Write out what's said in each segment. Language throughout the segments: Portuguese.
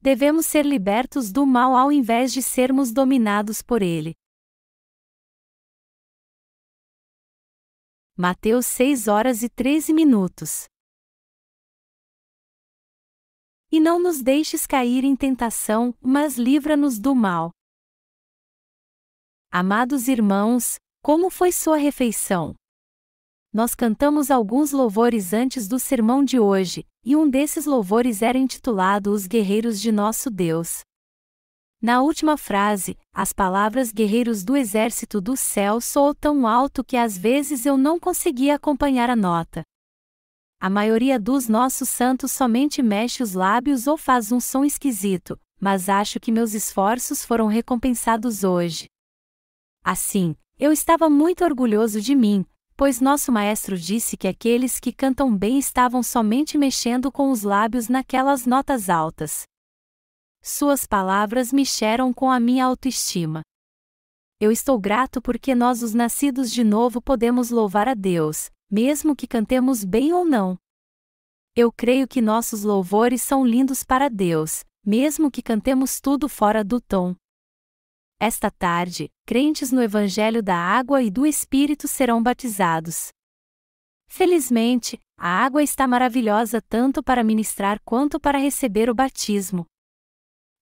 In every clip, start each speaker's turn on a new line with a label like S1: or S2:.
S1: Devemos ser libertos do mal ao invés de sermos dominados por ele. Mateus 6:13. E não nos deixes cair em tentação, mas livra-nos do mal. Amados irmãos, como foi sua refeição? Nós cantamos alguns louvores antes do sermão de hoje, e um desses louvores era intitulado Os Guerreiros de Nosso Deus. Na última frase, as palavras guerreiros do exército do céu soam tão alto que às vezes eu não conseguia acompanhar a nota. A maioria dos nossos santos somente mexe os lábios ou faz um som esquisito, mas acho que meus esforços foram recompensados hoje. Assim, eu estava muito orgulhoso de mim, pois nosso maestro disse que aqueles que cantam bem estavam somente mexendo com os lábios naquelas notas altas. Suas palavras mexeram com a minha autoestima. Eu estou grato porque nós, os nascidos de novo, podemos louvar a Deus, mesmo que cantemos bem ou não. Eu creio que nossos louvores são lindos para Deus, mesmo que cantemos tudo fora do tom. Esta tarde, crentes no Evangelho da Água e do Espírito serão batizados. Felizmente, a água está maravilhosa tanto para ministrar quanto para receber o batismo.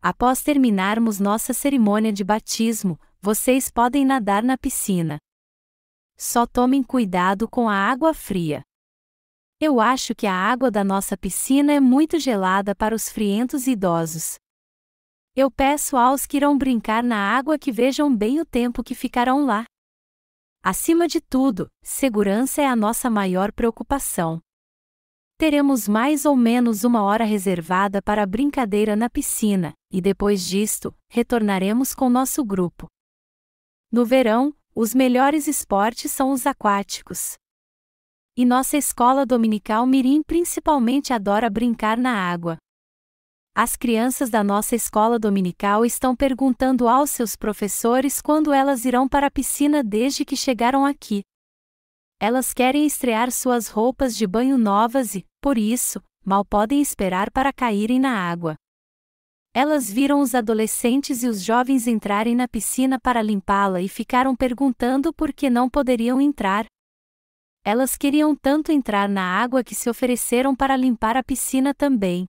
S1: Após terminarmos nossa cerimônia de batismo, vocês podem nadar na piscina. Só tomem cuidado com a água fria. Eu acho que a água da nossa piscina é muito gelada para os frientos e idosos. Eu peço aos que irão brincar na água que vejam bem o tempo que ficarão lá. Acima de tudo, segurança é a nossa maior preocupação. Teremos mais ou menos 1 hora reservada para a brincadeira na piscina, e depois disto, retornaremos com nosso grupo. No verão, os melhores esportes são os aquáticos. E nossa escola dominical Mirim principalmente adora brincar na água. As crianças da nossa escola dominical estão perguntando aos seus professores quando elas irão para a piscina desde que chegaram aqui. Elas querem estrear suas roupas de banho novas e, por isso, mal podem esperar para caírem na água. Elas viram os adolescentes e os jovens entrarem na piscina para limpá-la e ficaram perguntando por que não poderiam entrar. Elas queriam tanto entrar na água que se ofereceram para limpar a piscina também.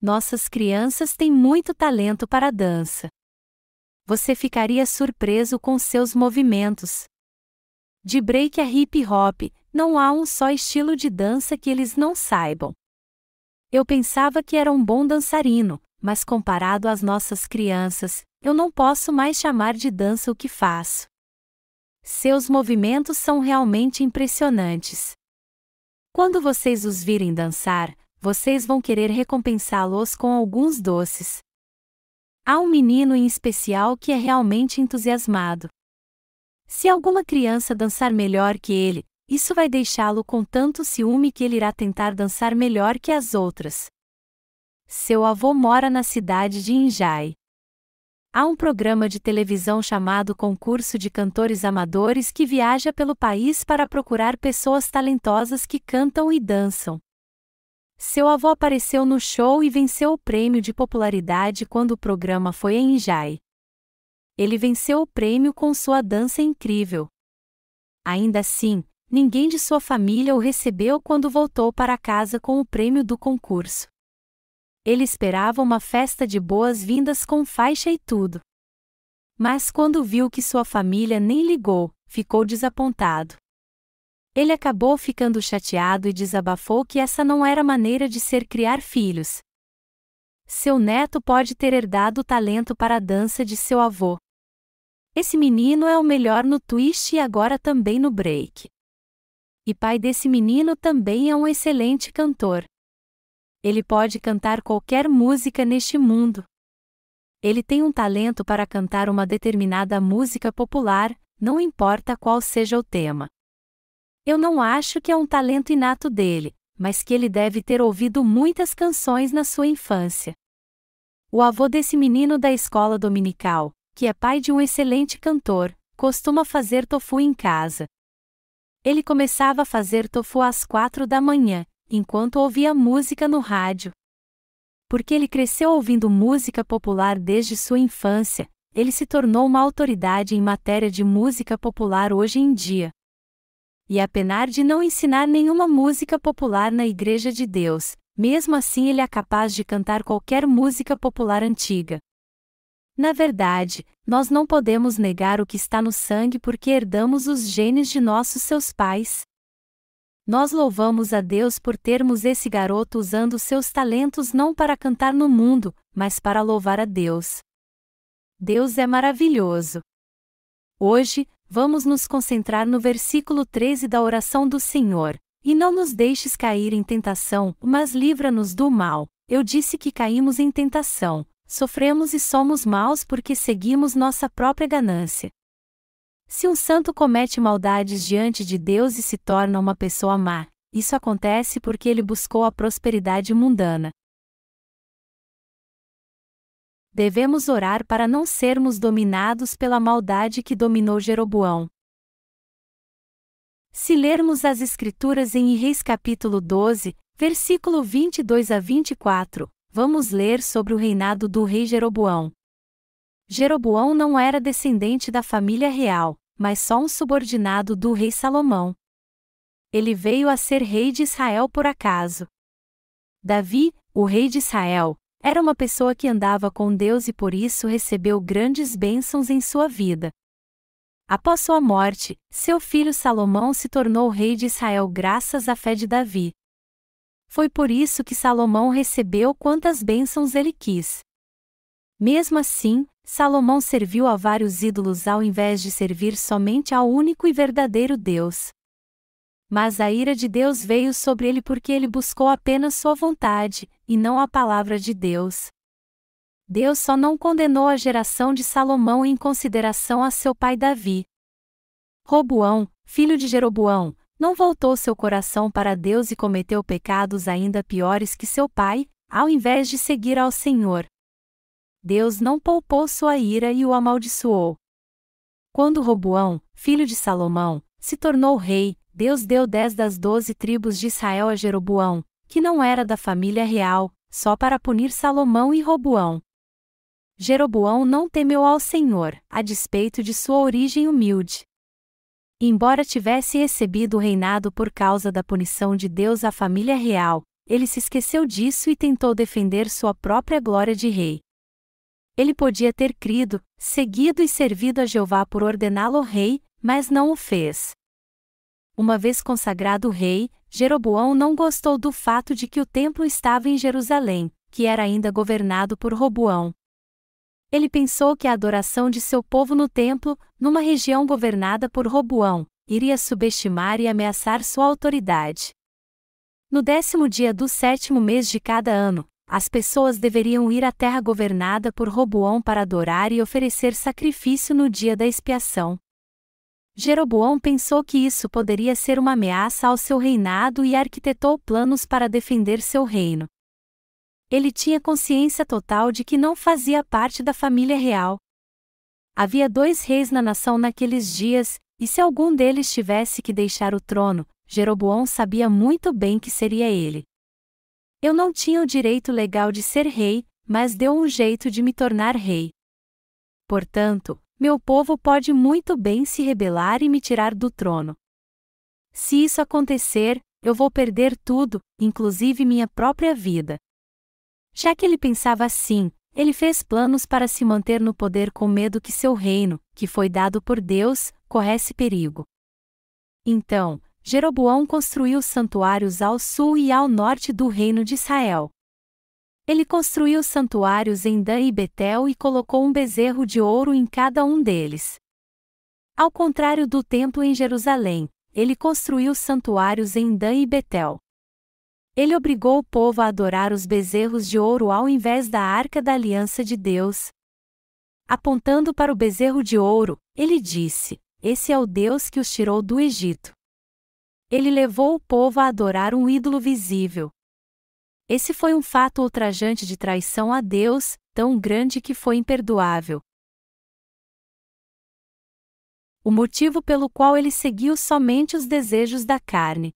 S1: Nossas crianças têm muito talento para a dança. Você ficaria surpreso com seus movimentos. De break a hip hop, não há um só estilo de dança que eles não saibam. Eu pensava que era um bom dançarino, mas comparado às nossas crianças, eu não posso mais chamar de dança o que faço. Seus movimentos são realmente impressionantes. Quando vocês os virem dançar, vocês vão querer recompensá-los com alguns doces. Há um menino em especial que é realmente entusiasmado. Se alguma criança dançar melhor que ele, isso vai deixá-lo com tanto ciúme que ele irá tentar dançar melhor que as outras. Seu avô mora na cidade de Injai. Há um programa de televisão chamado Concurso de Cantores Amadores que viaja pelo país para procurar pessoas talentosas que cantam e dançam. Seu avô apareceu no show e venceu o prêmio de popularidade quando o programa foi em Injai. Ele venceu o prêmio com sua dança incrível. Ainda assim, ninguém de sua família o recebeu quando voltou para casa com o prêmio do concurso. Ele esperava uma festa de boas-vindas com faixa e tudo. Mas quando viu que sua família nem ligou, ficou desapontado. Ele acabou ficando chateado e desabafou que essa não era maneira de ser criar filhos. Seu neto pode ter herdado o talento para a dança de seu avô. Esse menino é o melhor no twist e agora também no break. E pai desse menino também é um excelente cantor. Ele pode cantar qualquer música neste mundo. Ele tem um talento para cantar uma determinada música popular, não importa qual seja o tema. Eu não acho que é um talento inato dele, mas que ele deve ter ouvido muitas canções na sua infância. O avô desse menino da escola dominical, que é pai de um excelente cantor, costuma fazer tofu em casa. Ele começava a fazer tofu às 4 da manhã, enquanto ouvia música no rádio. Porque ele cresceu ouvindo música popular desde sua infância, ele se tornou uma autoridade em matéria de música popular hoje em dia. E apesar de não ensinar nenhuma música popular na Igreja de Deus, mesmo assim ele é capaz de cantar qualquer música popular antiga. Na verdade, nós não podemos negar o que está no sangue porque herdamos os genes de nossos seus pais. Nós louvamos a Deus por termos esse garoto usando seus talentos não para cantar no mundo, mas para louvar a Deus. Deus é maravilhoso. Hoje, vamos nos concentrar no versículo 13 da oração do Senhor. E não nos deixes cair em tentação, mas livra-nos do mal. Eu disse que caímos em tentação, sofremos e somos maus porque seguimos nossa própria ganância. Se um santo comete maldades diante de Deus e se torna uma pessoa má, isso acontece porque ele buscou a prosperidade mundana. Devemos orar para não sermos dominados pela maldade que dominou Jeroboão. Se lermos as Escrituras em Reis capítulo 12, versículo 22 a 24, vamos ler sobre o reinado do rei Jeroboão. Jeroboão não era descendente da família real, mas só um subordinado do rei Salomão. Ele veio a ser rei de Israel por acaso. Davi, o rei de Israel, era uma pessoa que andava com Deus e por isso recebeu grandes bênçãos em sua vida. Após sua morte, seu filho Salomão se tornou rei de Israel graças à fé de Davi. Foi por isso que Salomão recebeu quantas bênçãos ele quis. Mesmo assim, Salomão serviu a vários ídolos ao invés de servir somente ao único e verdadeiro Deus. Mas a ira de Deus veio sobre ele porque ele buscou apenas sua vontade, e não a palavra de Deus. Deus só não condenou a geração de Salomão em consideração a seu pai Davi. Roboão, filho de Jeroboão, não voltou seu coração para Deus e cometeu pecados ainda piores que seu pai, ao invés de seguir ao Senhor. Deus não poupou sua ira e o amaldiçoou. Quando Roboão, filho de Salomão, se tornou rei, Deus deu 10 das 12 tribos de Israel a Jeroboão, que não era da família real, só para punir Salomão e Roboão. Jeroboão não temeu ao Senhor, a despeito de sua origem humilde. Embora tivesse recebido o reinado por causa da punição de Deus à família real, ele se esqueceu disso e tentou defender sua própria glória de rei. Ele podia ter crido, seguido e servido a Jeová por ordená-lo rei, mas não o fez. Uma vez consagrado rei, Jeroboão não gostou do fato de que o templo estava em Jerusalém, que era ainda governado por Roboão. Ele pensou que a adoração de seu povo no templo, numa região governada por Roboão, iria subestimar e ameaçar sua autoridade. No 10º dia do 7º mês de cada ano, as pessoas deveriam ir à terra governada por Roboão para adorar e oferecer sacrifício no dia da expiação. Jeroboão pensou que isso poderia ser uma ameaça ao seu reinado e arquitetou planos para defender seu reino. Ele tinha consciência total de que não fazia parte da família real. Havia 2 reis na nação naqueles dias, e se algum deles tivesse que deixar o trono, Jeroboão sabia muito bem que seria ele. Eu não tinha o direito legal de ser rei, mas deu um jeito de me tornar rei. Portanto, meu povo pode muito bem se rebelar e me tirar do trono. Se isso acontecer, eu vou perder tudo, inclusive minha própria vida. Já que ele pensava assim, ele fez planos para se manter no poder com medo que seu reino, que foi dado por Deus, corresse perigo. Então, Jeroboão construiu santuários ao sul e ao norte do reino de Israel. Ele construiu santuários em Dan e Betel e colocou um bezerro de ouro em cada um deles. Ao contrário do templo em Jerusalém, ele construiu santuários em Dan e Betel. Ele obrigou o povo a adorar os bezerros de ouro ao invés da Arca da Aliança de Deus. Apontando para o bezerro de ouro, ele disse: "Esse é o Deus que os tirou do Egito." Ele levou o povo a adorar um ídolo visível. Esse foi um fato ultrajante de traição a Deus, tão grande que foi imperdoável. O motivo pelo qual ele seguiu somente os desejos da carne.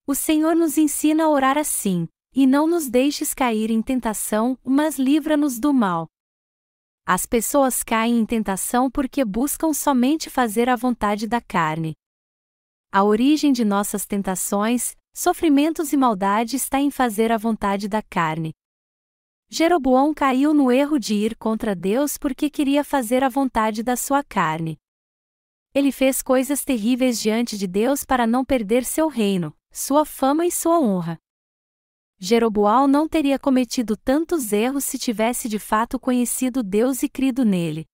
S1: O Senhor nos ensina a orar assim: e não nos deixes cair em tentação, mas livra-nos do mal. As pessoas caem em tentação porque buscam somente fazer a vontade da carne. A origem de nossas tentações, sofrimentos e maldade está em fazer a vontade da carne. Jeroboão caiu no erro de ir contra Deus porque queria fazer a vontade da sua carne. Ele fez coisas terríveis diante de Deus para não perder seu reino, sua fama e sua honra. Jeroboão não teria cometido tantos erros se tivesse de fato conhecido Deus e crido nele.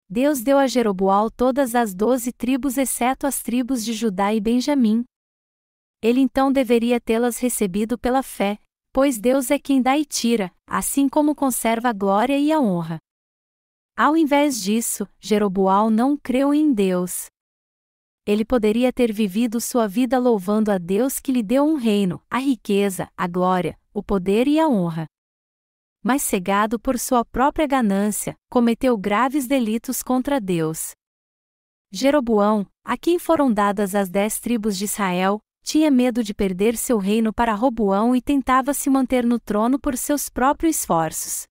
S1: Deus deu a Jeroboão todas as 12 tribos exceto as tribos de Judá e Benjamim. Ele então deveria tê-las recebido pela fé, pois Deus é quem dá e tira, assim como conserva a glória e a honra. Ao invés disso, Jeroboão não creu em Deus. Ele poderia ter vivido sua vida louvando a Deus que lhe deu um reino, a riqueza, a glória, o poder e a honra. Mas cegado por sua própria ganância, cometeu graves delitos contra Deus. Jeroboão, a quem foram dadas as 10 tribos de Israel, tinha medo de perder seu reino para Roboão e tentava se manter no trono por seus próprios esforços.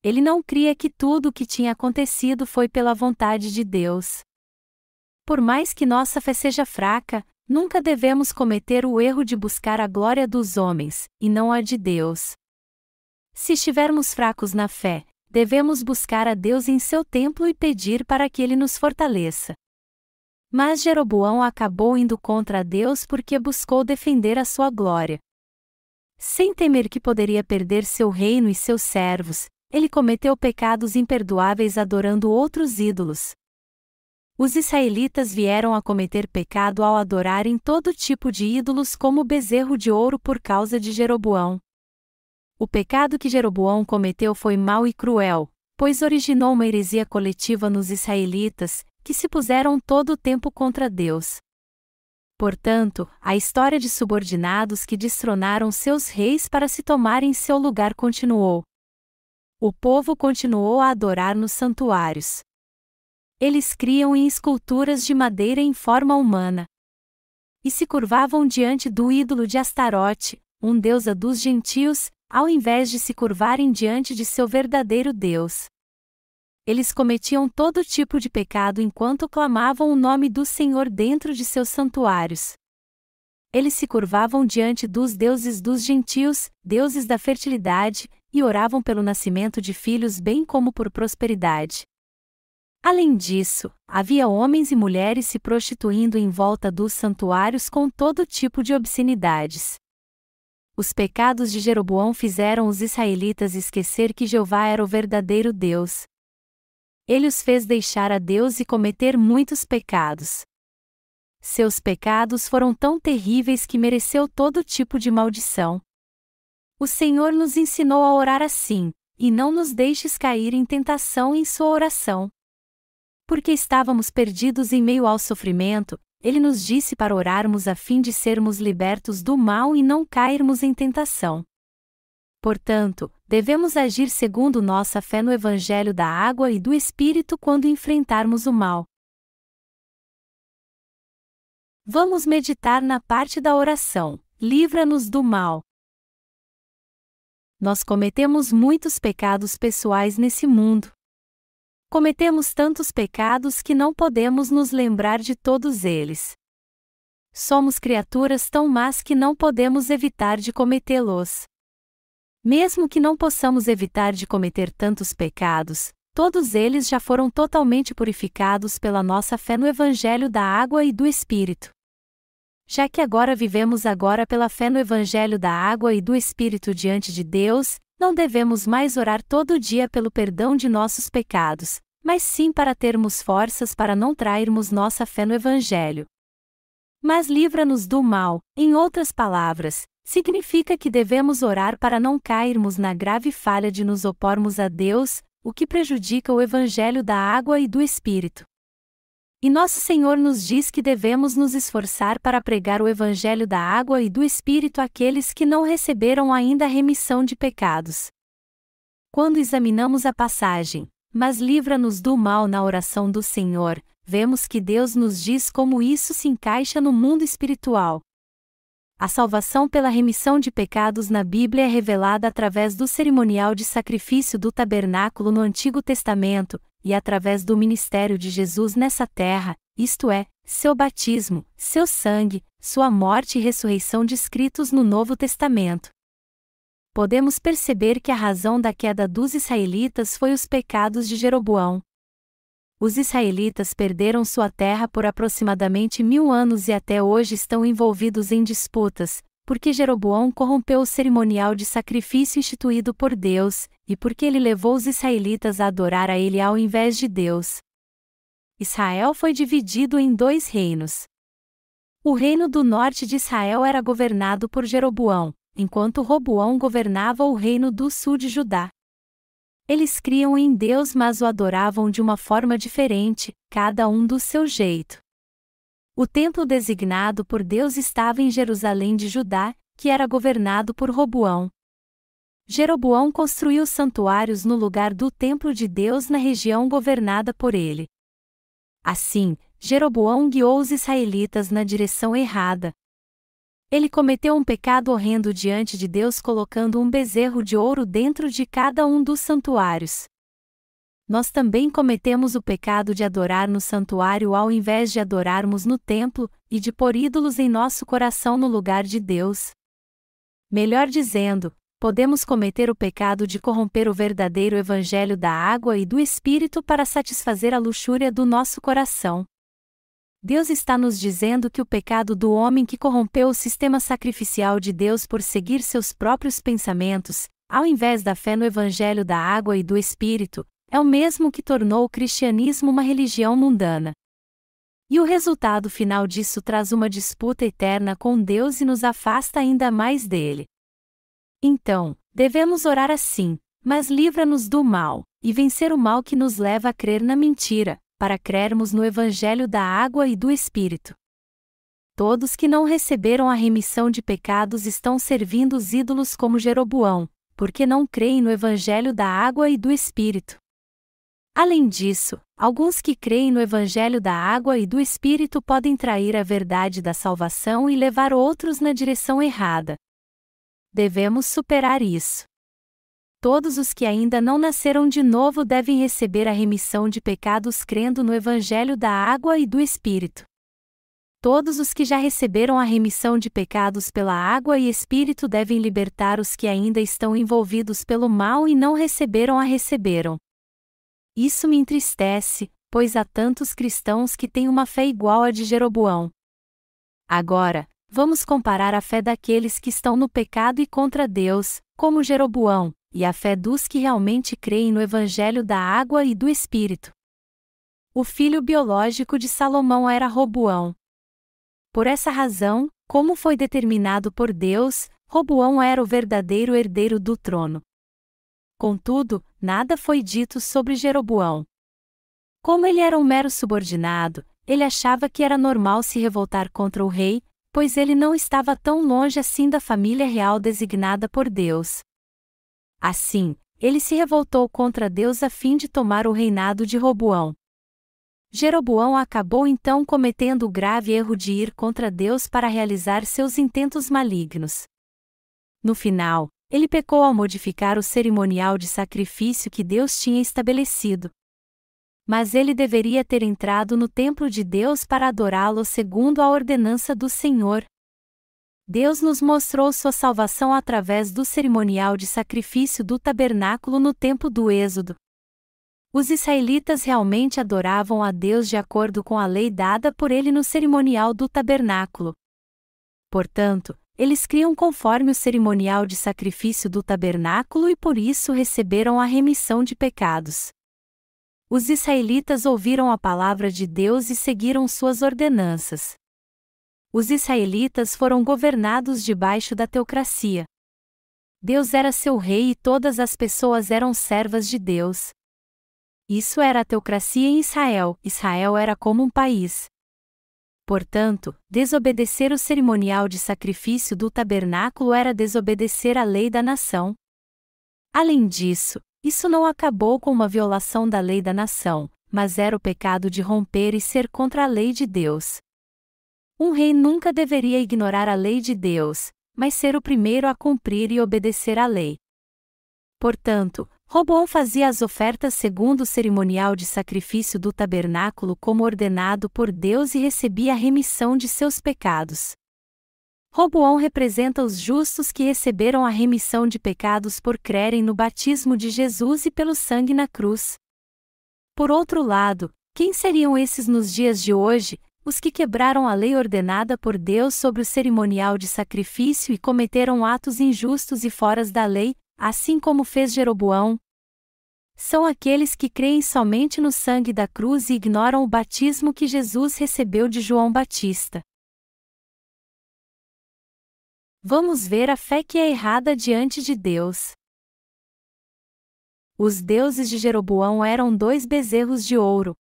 S1: Ele não cria que tudo o que tinha acontecido foi pela vontade de Deus. Por mais que nossa fé seja fraca, nunca devemos cometer o erro de buscar a glória dos homens, e não a de Deus. Se estivermos fracos na fé, devemos buscar a Deus em seu templo e pedir para que Ele nos fortaleça. Mas Jeroboão acabou indo contra Deus porque buscou defender a sua glória. Sem temer que poderia perder seu reino e seus servos, ele cometeu pecados imperdoáveis adorando outros ídolos. Os israelitas vieram a cometer pecado ao adorarem todo tipo de ídolos como o bezerro de ouro por causa de Jeroboão. O pecado que Jeroboão cometeu foi mau e cruel, pois originou uma heresia coletiva nos israelitas, que se puseram todo o tempo contra Deus. Portanto, a história de subordinados que destronaram seus reis para se tomarem seu lugar continuou. O povo continuou a adorar nos santuários. Eles criam em esculturas de madeira em forma humana. E se curvavam diante do ídolo de Astarote, um deusa dos gentios, ao invés de se curvarem diante de seu verdadeiro Deus. Eles cometiam todo tipo de pecado enquanto clamavam o nome do Senhor dentro de seus santuários. Eles se curvavam diante dos deuses dos gentios, deuses da fertilidade, e oravam pelo nascimento de filhos bem como por prosperidade. Além disso, havia homens e mulheres se prostituindo em volta dos santuários com todo tipo de obscenidades. Os pecados de Jeroboão fizeram os israelitas esquecer que Jeová era o verdadeiro Deus. Ele os fez deixar a Deus e cometer muitos pecados. Seus pecados foram tão terríveis que mereceu todo tipo de maldição. O Senhor nos ensinou a orar assim, e não nos deixes cair em tentação em sua oração. Porque estávamos perdidos em meio ao sofrimento, Ele nos disse para orarmos a fim de sermos libertos do mal e não cairmos em tentação. Portanto, devemos agir segundo nossa fé no Evangelho da Água e do Espírito quando enfrentarmos o mal. Vamos meditar na parte da oração: livra-nos do mal. Nós cometemos muitos pecados pessoais nesse mundo. Cometemos tantos pecados que não podemos nos lembrar de todos eles. Somos criaturas tão más que não podemos evitar de cometê-los. Mesmo que não possamos evitar de cometer tantos pecados, todos eles já foram totalmente purificados pela nossa fé no Evangelho da Água e do Espírito. Já que agora vivemos pela fé no Evangelho da Água e do Espírito diante de Deus, não devemos mais orar todo dia pelo perdão de nossos pecados, mas sim para termos forças para não trairmos nossa fé no Evangelho. Mas livra-nos do mal, em outras palavras, significa que devemos orar para não cairmos na grave falha de nos opormos a Deus, o que prejudica o Evangelho da Água e do Espírito. E nosso Senhor nos diz que devemos nos esforçar para pregar o Evangelho da Água e do Espírito àqueles que não receberam ainda a remissão de pecados. Quando examinamos a passagem, mas livra-nos do mal na oração do Senhor, vemos que Deus nos diz como isso se encaixa no mundo espiritual. A salvação pela remissão de pecados na Bíblia é revelada através do cerimonial de sacrifício do tabernáculo no Antigo Testamento, e através do ministério de Jesus nessa terra, isto é, seu batismo, seu sangue, sua morte e ressurreição descritos no Novo Testamento. Podemos perceber que a razão da queda dos israelitas foi os pecados de Jeroboão. Os israelitas perderam sua terra por aproximadamente 1000 anos e até hoje estão envolvidos em disputas, porque Jeroboão corrompeu o cerimonial de sacrifício instituído por Deus, e porque ele levou os israelitas a adorar a ele ao invés de Deus. Israel foi dividido em 2 reinos. O reino do norte de Israel era governado por Jeroboão, enquanto Roboão governava o reino do sul de Judá. Eles criam em Deus, mas o adoravam de uma forma diferente, cada um do seu jeito. O templo designado por Deus estava em Jerusalém de Judá, que era governado por Roboão. Jeroboão construiu santuários no lugar do templo de Deus na região governada por ele. Assim, Jeroboão guiou os israelitas na direção errada. Ele cometeu um pecado horrendo diante de Deus colocando um bezerro de ouro dentro de cada um dos santuários. Nós também cometemos o pecado de adorar no santuário ao invés de adorarmos no templo, e de pôr ídolos em nosso coração no lugar de Deus. Melhor dizendo, podemos cometer o pecado de corromper o verdadeiro evangelho da água e do Espírito para satisfazer a luxúria do nosso coração. Deus está nos dizendo que o pecado do homem que corrompeu o sistema sacrificial de Deus por seguir seus próprios pensamentos, ao invés da fé no Evangelho da água e do Espírito, é o mesmo que tornou o cristianismo uma religião mundana. E o resultado final disso traz uma disputa eterna com Deus e nos afasta ainda mais dele. Então, devemos orar assim: mas livra-nos do mal, e vencer o mal que nos leva a crer na mentira, para crermos no Evangelho da água e do Espírito. Todos que não receberam a remissão de pecados estão servindo os ídolos como Jeroboão, porque não creem no Evangelho da água e do Espírito. Além disso, alguns que creem no Evangelho da água e do Espírito podem trair a verdade da salvação e levar outros na direção errada. Devemos superar isso. Todos os que ainda não nasceram de novo devem receber a remissão de pecados crendo no Evangelho da água e do Espírito. Todos os que já receberam a remissão de pecados pela água e Espírito devem libertar os que ainda estão envolvidos pelo mal e não receberam a receberam. Isso me entristece, pois há tantos cristãos que têm uma fé igual à de Jeroboão. Agora, vamos comparar a fé daqueles que estão no pecado e contra Deus, como Jeroboão, e a fé dos que realmente creem no Evangelho da água e do Espírito. O filho biológico de Salomão era Roboão. Por essa razão, como foi determinado por Deus, Roboão era o verdadeiro herdeiro do trono. Contudo, nada foi dito sobre Jeroboão. Como ele era um mero subordinado, ele achava que era normal se revoltar contra o rei, pois ele não estava tão longe assim da família real designada por Deus. Assim, ele se revoltou contra Deus a fim de tomar o reinado de Roboão. Jeroboão acabou então cometendo o grave erro de ir contra Deus para realizar seus intentos malignos. No final, ele pecou ao modificar o cerimonial de sacrifício que Deus tinha estabelecido. Mas ele deveria ter entrado no templo de Deus para adorá-lo segundo a ordenança do Senhor. Deus nos mostrou sua salvação através do cerimonial de sacrifício do tabernáculo no tempo do Êxodo. Os israelitas realmente adoravam a Deus de acordo com a lei dada por ele no cerimonial do tabernáculo. Portanto, eles criam conforme o cerimonial de sacrifício do tabernáculo e por isso receberam a remissão de pecados. Os israelitas ouviram a palavra de Deus e seguiram suas ordenanças. Os israelitas foram governados debaixo da teocracia. Deus era seu rei e todas as pessoas eram servas de Deus. Isso era a teocracia em Israel. Israel era como um país. Portanto, desobedecer o cerimonial de sacrifício do tabernáculo era desobedecer a lei da nação. Além disso, isso não acabou com uma violação da lei da nação, mas era o pecado de romper e ser contra a lei de Deus. Um rei nunca deveria ignorar a lei de Deus, mas ser o primeiro a cumprir e obedecer à lei. Portanto, Roboão fazia as ofertas segundo o cerimonial de sacrifício do tabernáculo como ordenado por Deus e recebia a remissão de seus pecados. Roboão representa os justos que receberam a remissão de pecados por crerem no batismo de Jesus e pelo sangue na cruz. Por outro lado, quem seriam esses nos dias de hoje, os que quebraram a lei ordenada por Deus sobre o cerimonial de sacrifício e cometeram atos injustos e fora da lei, assim como fez Jeroboão? São aqueles que creem somente no sangue da cruz e ignoram o batismo que Jesus recebeu de João Batista. Vamos ver a fé que é errada diante de Deus. Os deuses de Jeroboão eram 2 bezerros de ouro.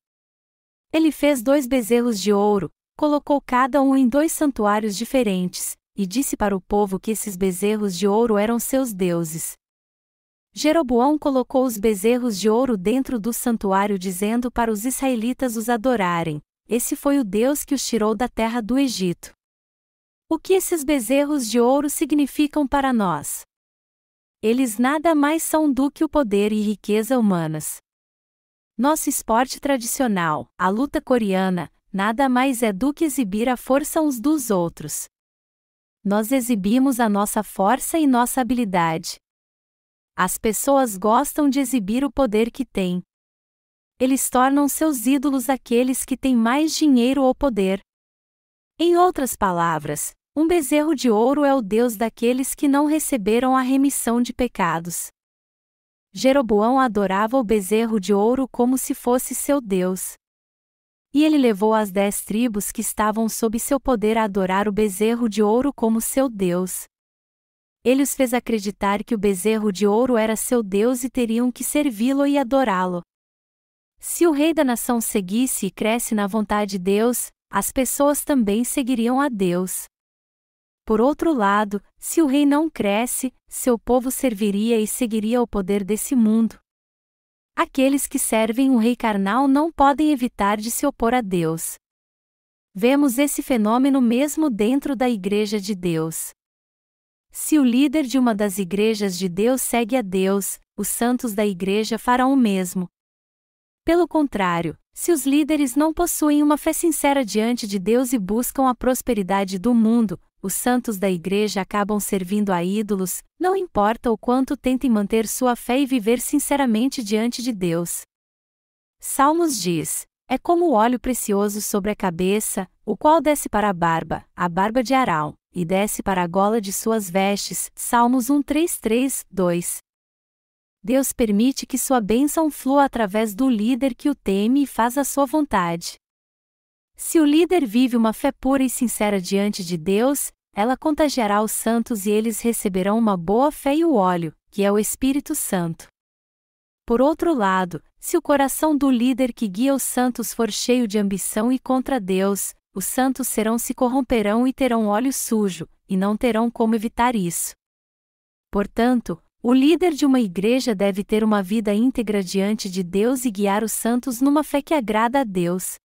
S1: Ele fez 2 bezerros de ouro, colocou cada um em 2 santuários diferentes, e disse para o povo que esses bezerros de ouro eram seus deuses. Jeroboão colocou os bezerros de ouro dentro do santuário dizendo para os israelitas os adorarem: esse foi o Deus que os tirou da terra do Egito. O que esses bezerros de ouro significam para nós? Eles nada mais são do que o poder e riqueza humanas. Nosso esporte tradicional, a luta coreana, nada mais é do que exibir a força uns dos outros. Nós exibimos a nossa força e nossa habilidade. As pessoas gostam de exibir o poder que têm. Eles tornam seus ídolos aqueles que têm mais dinheiro ou poder. Em outras palavras, um bezerro de ouro é o Deus daqueles que não receberam a remissão de pecados. Jeroboão adorava o bezerro de ouro como se fosse seu Deus. E ele levou as 10 tribos que estavam sob seu poder a adorar o bezerro de ouro como seu Deus. Ele os fez acreditar que o bezerro de ouro era seu Deus e teriam que servi-lo e adorá-lo. Se o rei da nação seguisse e cresce na vontade de Deus, as pessoas também seguiriam a Deus. Por outro lado, se o rei não cresce, seu povo serviria e seguiria o poder desse mundo. Aqueles que servem um rei carnal não podem evitar de se opor a Deus. Vemos esse fenômeno mesmo dentro da Igreja de Deus. Se o líder de uma das igrejas de Deus segue a Deus, os santos da igreja farão o mesmo. Pelo contrário, se os líderes não possuem uma fé sincera diante de Deus e buscam a prosperidade do mundo, os santos da igreja acabam servindo a ídolos, não importa o quanto tentem manter sua fé e viver sinceramente diante de Deus. Salmos diz: é como o óleo precioso sobre a cabeça, o qual desce para a barba de Arão, e desce para a gola de suas vestes. Salmos 133, 2. Deus permite que sua bênção flua através do líder que o teme e faz a sua vontade. Se o líder vive uma fé pura e sincera diante de Deus, ela contagiará os santos e eles receberão uma boa fé e o óleo, que é o Espírito Santo. Por outro lado, se o coração do líder que guia os santos for cheio de ambição e contra Deus, os santos se corromperão e terão óleo sujo, e não terão como evitar isso. Portanto, o líder de uma igreja deve ter uma vida íntegra diante de Deus e guiar os santos numa fé que agrada a Deus.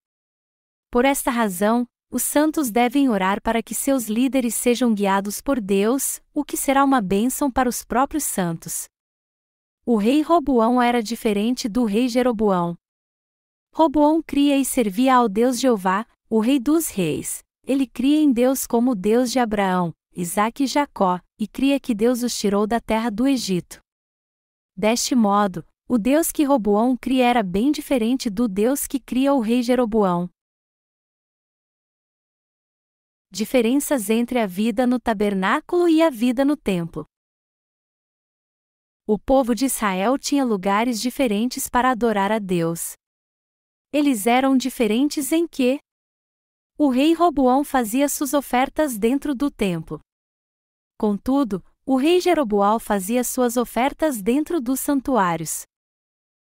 S1: Por esta razão, os santos devem orar para que seus líderes sejam guiados por Deus, o que será uma bênção para os próprios santos. O rei Roboão era diferente do rei Jeroboão. Roboão cria e servia ao Deus Jeová, o Rei dos Reis. Ele cria em Deus como o Deus de Abraão, Isaque e Jacó, e cria que Deus os tirou da terra do Egito. Deste modo, o Deus que Roboão cria era bem diferente do Deus que cria o rei Jeroboão. Diferenças entre a vida no tabernáculo e a vida no templo. O povo de Israel tinha lugares diferentes para adorar a Deus. Eles eram diferentes em que? O rei Roboão fazia suas ofertas dentro do templo. Contudo, o rei Jeroboão fazia suas ofertas dentro dos santuários.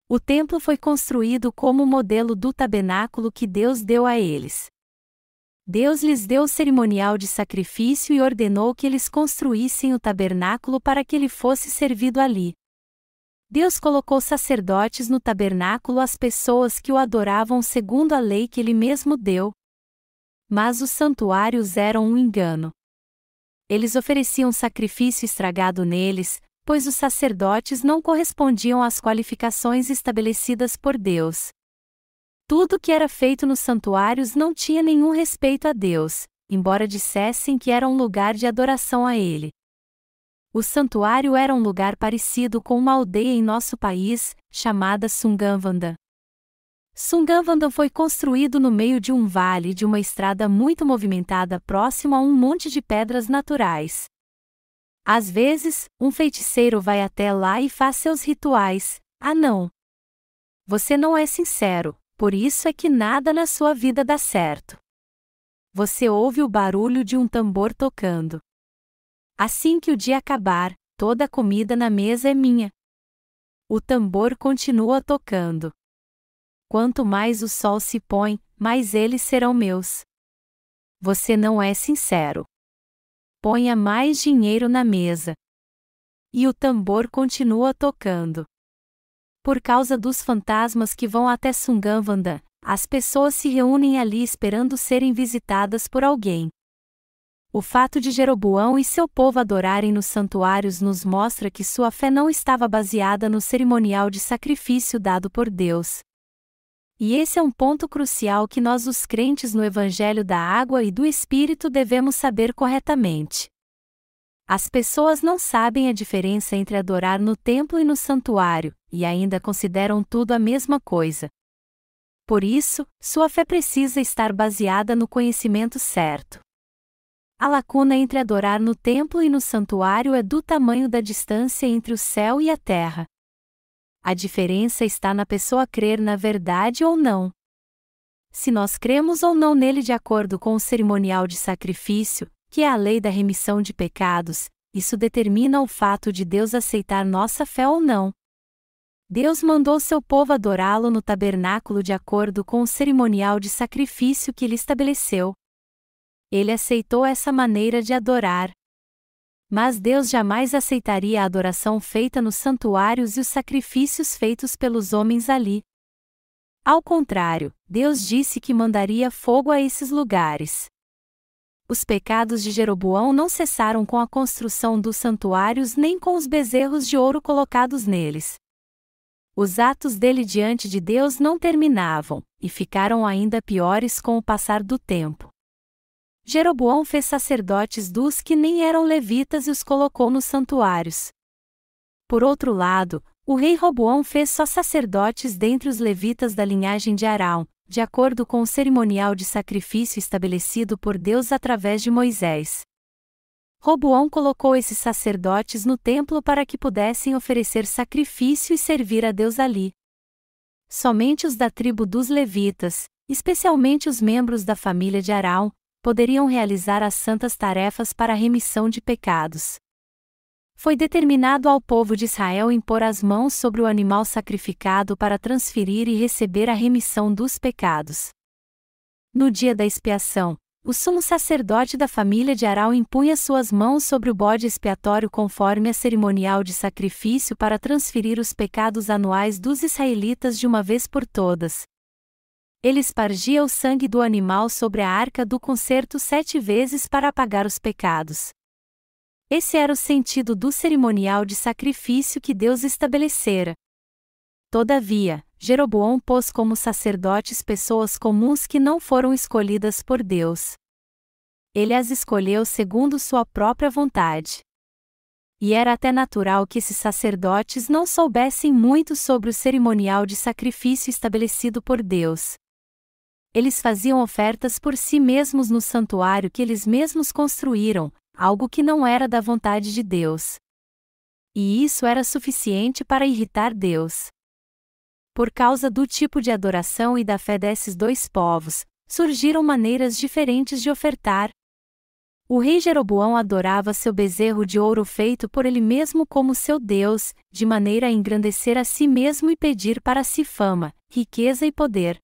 S1: O templo foi construído como modelo do tabernáculo que Deus deu a eles. Deus lhes deu o cerimonial de sacrifício e ordenou que eles construíssem o tabernáculo para que ele fosse servido ali. Deus colocou sacerdotes no tabernáculo às pessoas que o adoravam segundo a lei que ele mesmo deu. Mas os santuários eram um engano. Eles ofereciam sacrifício estragado neles, pois os sacerdotes não correspondiam às qualificações estabelecidas por Deus. Tudo que era feito nos santuários não tinha nenhum respeito a Deus, embora dissessem que era um lugar de adoração a Ele. O santuário era um lugar parecido com uma aldeia em nosso país, chamada Sungavanda. Sungavanda foi construído no meio de um vale de uma estrada muito movimentada próximo a um monte de pedras naturais. Às vezes, um feiticeiro vai até lá e faz seus rituais. Ah, não! Você não é sincero, por isso é que nada na sua vida dá certo. Você ouve o barulho de um tambor tocando. Assim que o dia acabar, toda a comida na mesa é minha. O tambor continua tocando. Quanto mais o sol se põe, mais eles serão meus. Você não é sincero. Ponha mais dinheiro na mesa. E o tambor continua tocando. Por causa dos fantasmas que vão até Sungavanda, as pessoas se reúnem ali esperando serem visitadas por alguém. O fato de Jeroboão e seu povo adorarem nos santuários nos mostra que sua fé não estava baseada no cerimonial de sacrifício dado por Deus. E esse é um ponto crucial que nós, os crentes no Evangelho da Água e do Espírito, devemos saber corretamente. As pessoas não sabem a diferença entre adorar no templo e no santuário, e ainda consideram tudo a mesma coisa. Por isso, sua fé precisa estar baseada no conhecimento certo. A lacuna entre adorar no templo e no santuário é do tamanho da distância entre o céu e a terra. A diferença está na pessoa crer na verdade ou não. Se nós cremos ou não nele de acordo com o cerimonial de sacrifício, que é a lei da remissão de pecados, isso determina o fato de Deus aceitar nossa fé ou não. Deus mandou seu povo adorá-lo no tabernáculo de acordo com o cerimonial de sacrifício que ele estabeleceu. Ele aceitou essa maneira de adorar. Mas Deus jamais aceitaria a adoração feita nos santuários e os sacrifícios feitos pelos homens ali. Ao contrário, Deus disse que mandaria fogo a esses lugares. Os pecados de Jeroboão não cessaram com a construção dos santuários nem com os bezerros de ouro colocados neles. Os atos dele diante de Deus não terminavam, e ficaram ainda piores com o passar do tempo. Jeroboão fez sacerdotes dos que nem eram levitas e os colocou nos santuários. Por outro lado, o rei Roboão fez só sacerdotes dentre os levitas da linhagem de Arão, de acordo com o cerimonial de sacrifício estabelecido por Deus através de Moisés. Roboão colocou esses sacerdotes no templo para que pudessem oferecer sacrifício e servir a Deus ali. Somente os da tribo dos levitas, especialmente os membros da família de Arão, poderiam realizar as santas tarefas para a remissão de pecados. Foi determinado ao povo de Israel impor as mãos sobre o animal sacrificado para transferir e receber a remissão dos pecados. No dia da expiação, o sumo sacerdote da família de Arão impunha suas mãos sobre o bode expiatório conforme a cerimonial de sacrifício para transferir os pecados anuais dos israelitas de uma vez por todas. Ele espargia o sangue do animal sobre a arca do concerto 7 vezes para apagar os pecados. Esse era o sentido do cerimonial de sacrifício que Deus estabelecera. Todavia, Jeroboão pôs como sacerdotes pessoas comuns que não foram escolhidas por Deus. Ele as escolheu segundo sua própria vontade. E era até natural que esses sacerdotes não soubessem muito sobre o cerimonial de sacrifício estabelecido por Deus. Eles faziam ofertas por si mesmos no santuário que eles mesmos construíram, algo que não era da vontade de Deus. E isso era suficiente para irritar Deus. Por causa do tipo de adoração e da fé desses dois povos, surgiram maneiras diferentes de ofertar. O rei Jeroboão adorava seu bezerro de ouro feito por ele mesmo como seu Deus, de maneira a engrandecer a si mesmo e pedir para si fama, riqueza e poder.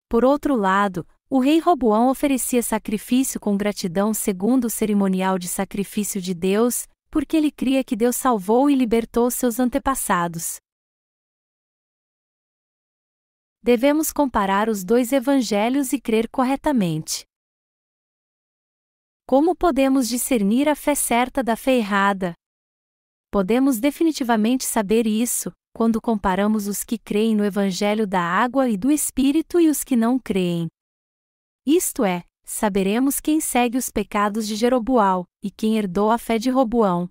S1: Por outro lado, o rei Roboão oferecia sacrifício com gratidão segundo o cerimonial de sacrifício de Deus, porque ele cria que Deus salvou e libertou seus antepassados. Devemos comparar os dois evangelhos e crer corretamente. Como podemos discernir a fé certa da fé errada? Podemos definitivamente saber isso, quando comparamos os que creem no Evangelho da Água e do Espírito e os que não creem. Isto é, saberemos quem segue os pecados de Jeroboão, e quem herdou a fé de Roboão.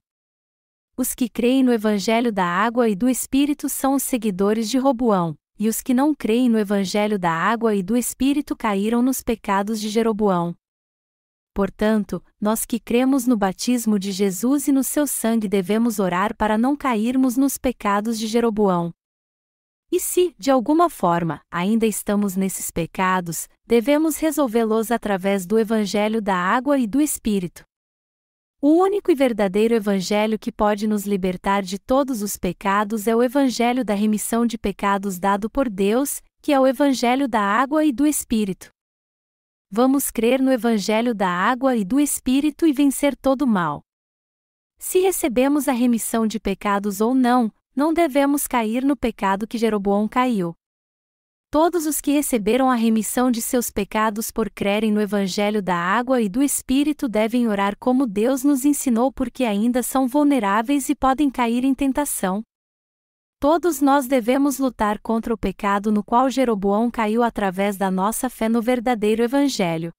S1: Os que creem no Evangelho da Água e do Espírito são os seguidores de Roboão, e os que não creem no Evangelho da Água e do Espírito caíram nos pecados de Jeroboão. Portanto, nós que cremos no batismo de Jesus e no seu sangue devemos orar para não cairmos nos pecados de Jeroboão. E se, de alguma forma, ainda estamos nesses pecados, devemos resolvê-los através do Evangelho da Água e do Espírito. O único e verdadeiro Evangelho que pode nos libertar de todos os pecados é o Evangelho da remissão de pecados dado por Deus, que é o Evangelho da Água e do Espírito. Vamos crer no Evangelho da Água e do Espírito e vencer todo o mal. Se recebemos a remissão de pecados ou não, não devemos cair no pecado que Jeroboão caiu. Todos os que receberam a remissão de seus pecados por crerem no Evangelho da Água e do Espírito devem orar como Deus nos ensinou porque ainda são vulneráveis e podem cair em tentação. Todos nós devemos lutar contra o pecado no qual Jeroboão caiu através da nossa fé no verdadeiro Evangelho.